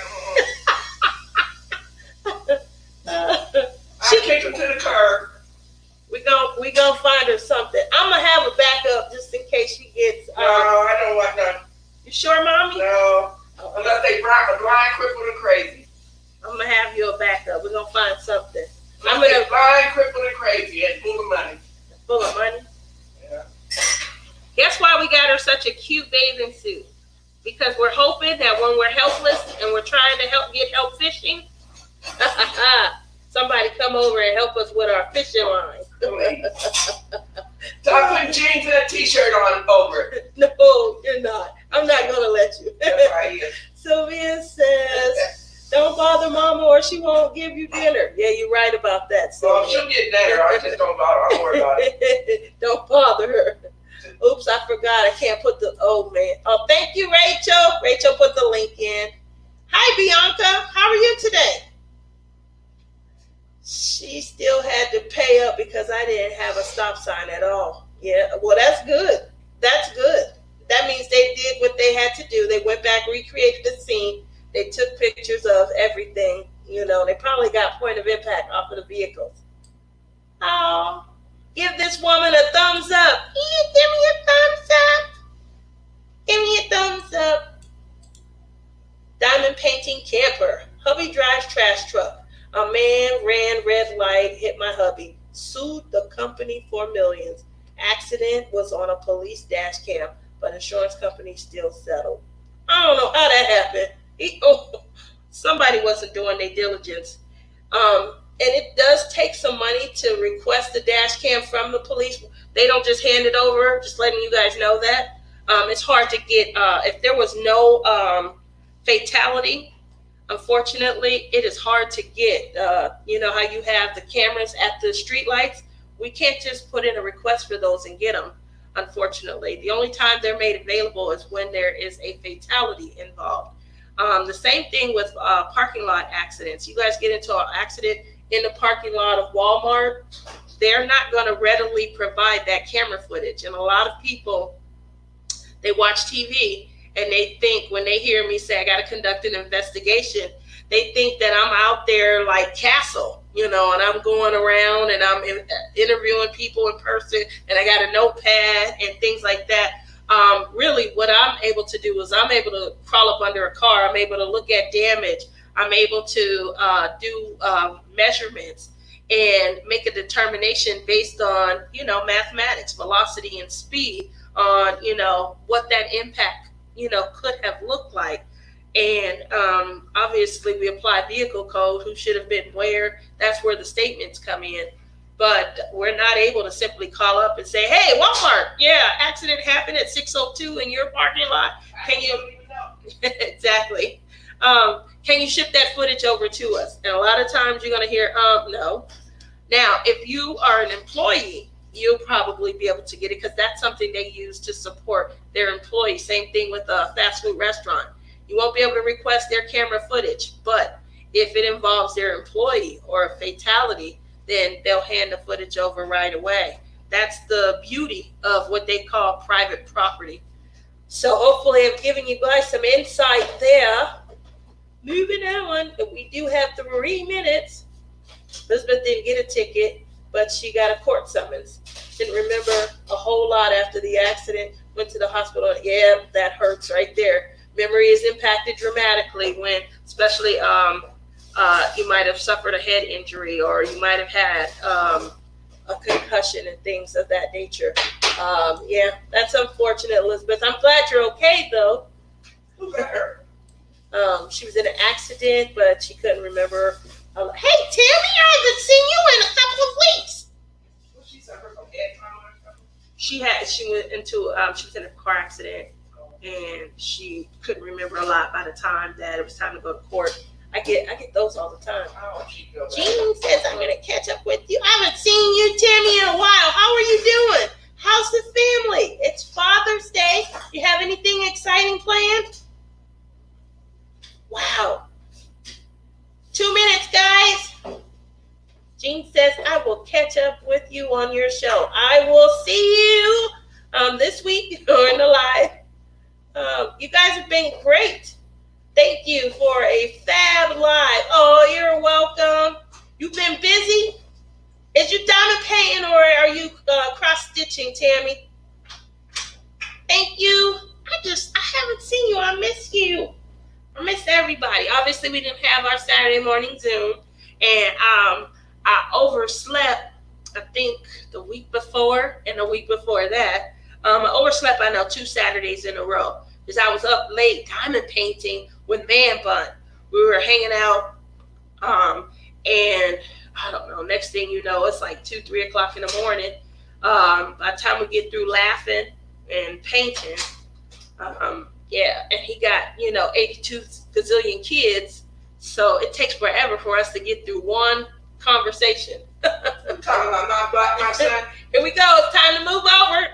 I kicked her to the curb. We gonna find her something. I'm gonna have a backup just in case she gets. No, I don't want none. You sure, Mommy? No, unless they blind, crippled, and crazy. I'm gonna have you a backup. We're gonna find something. I'm gonna blind, crippled, and crazy, and full of money. Full of money. Yeah. Guess why we got her such a cute bathing suit? Because we're hoping that when we're helpless and we're trying to get help fishing, somebody come over and help us with our fishing line. So I put jeans and a t-shirt on over it. No, you're not. I'm not going to let you. That's right. Sylvia says, don't bother Mama or she won't give you dinner. Yeah, you're right about that, Sylvia. Well, she'll get dinner. I just don't bother. I don't worry about it. Don't bother her. Oops, I forgot. I can't put the, oh, man. Oh, thank you, Rachel. Rachel put the link in. Hi, Bianca. How are you today? She still had to pay up because I didn't have a stop sign at all. Yeah, well, that's good. That's good. That means they did what they had to do. They went back, recreated the scene. They took pictures of everything. You know, they probably got point of impact off of the vehicles. Oh, give this woman a thumbs up. Give me a thumbs up. Give me a thumbs up. Diamond painting camper. Hubby drives trash truck. A man ran red light, hit my hubby. Sued the company for millions. Accident was on a police dash cam, but insurance company still settled. I don't know how that happened. Somebody wasn't doing their diligence. And it does take some money to request the dash cam from the police. They don't just hand it over, just letting you guys know that. It's hard to get, if there was no fatality, unfortunately, it is hard to get. You know how you have the cameras at the street lights? We can't just put in a request for those and get them, unfortunately. The only time they're made available is when there is a fatality involved. The same thing with parking lot accidents. You guys get into an accident in the parking lot of Walmart, they're not going to readily provide that camera footage. And a lot of people, they watch TV and they think, when they hear me say I got to conduct an investigation, they think that I'm out there like Castle, you know, and I'm going around and I'm interviewing people in person and I got a notepad and things like that. Really, what I'm able to do is I'm able to crawl up under a car. I'm able to look at damage. I'm able to do measurements and make a determination based on, you know, mathematics, velocity and speed on, you know, what that impact, you know, could have looked like. And obviously we apply vehicle code, who should have been where. That's where the statements come in. But we're not able to simply call up and say, hey, Walmart, yeah, accident happened at 602 in your parking lot. Can you? Exactly. Can you ship that footage over to us? And a lot of times you're going to hear, no. Now, if you are an employee, you'll probably be able to get it because that's something they use to support their employees. Same thing with a fast food restaurant. You won't be able to request their camera footage, but if it involves their employee or a fatality, then they'll hand the footage over right away. That's the beauty of what they call private property. So hopefully I've given you guys some insight there. Moving on, we do have 3 minutes. Elizabeth didn't get a ticket, but she got a court summons. Didn't remember a whole lot after the accident, went to the hospital. Yeah, that hurts right there. Memory is impacted dramatically when, especially you might have suffered a head injury or you might have had a concussion and things of that nature. Yeah, that's unfortunate, Elizabeth. I'm glad you're okay, though. Who got her? She was in an accident, but she couldn't remember. Hey, Tammy, I haven't seen you in a couple of weeks. Well, she suffered from head trauma or something? She was in a car accident, and she couldn't remember a lot by the time that it was time to go to court. I get those all the time. Oh, she feels Jean says, I'm going to catch up with you. I haven't seen you, Tammy, in a while. How are you doing? How's the family? It's Father's Day. You have anything exciting planned? Wow. 2 minutes, guys. Jean says, I will catch up with you on your show. I will see you this week or in the live. You guys have been great. Thank you for a fab live. Oh, you're welcome. You've been busy? Is your diamond painting or are you cross-stitching, Tammy? Thank you. I haven't seen you. I miss you. I miss everybody. Obviously, we didn't have our Saturday morning Zoom. And I overslept, I think, the week before and the week before that. I overslept, I know, 2 Saturdays in a row. Because I was up late diamond painting with Van Bun. We were hanging out, and I don't know, next thing you know, it's like 2, 3 o'clock in the morning. By the time we get through laughing and painting, yeah, and he got, 82 gazillion kids, so it takes forever for us to get through one conversation. I'm talking about not black, my son. Here we go, it's time to move over.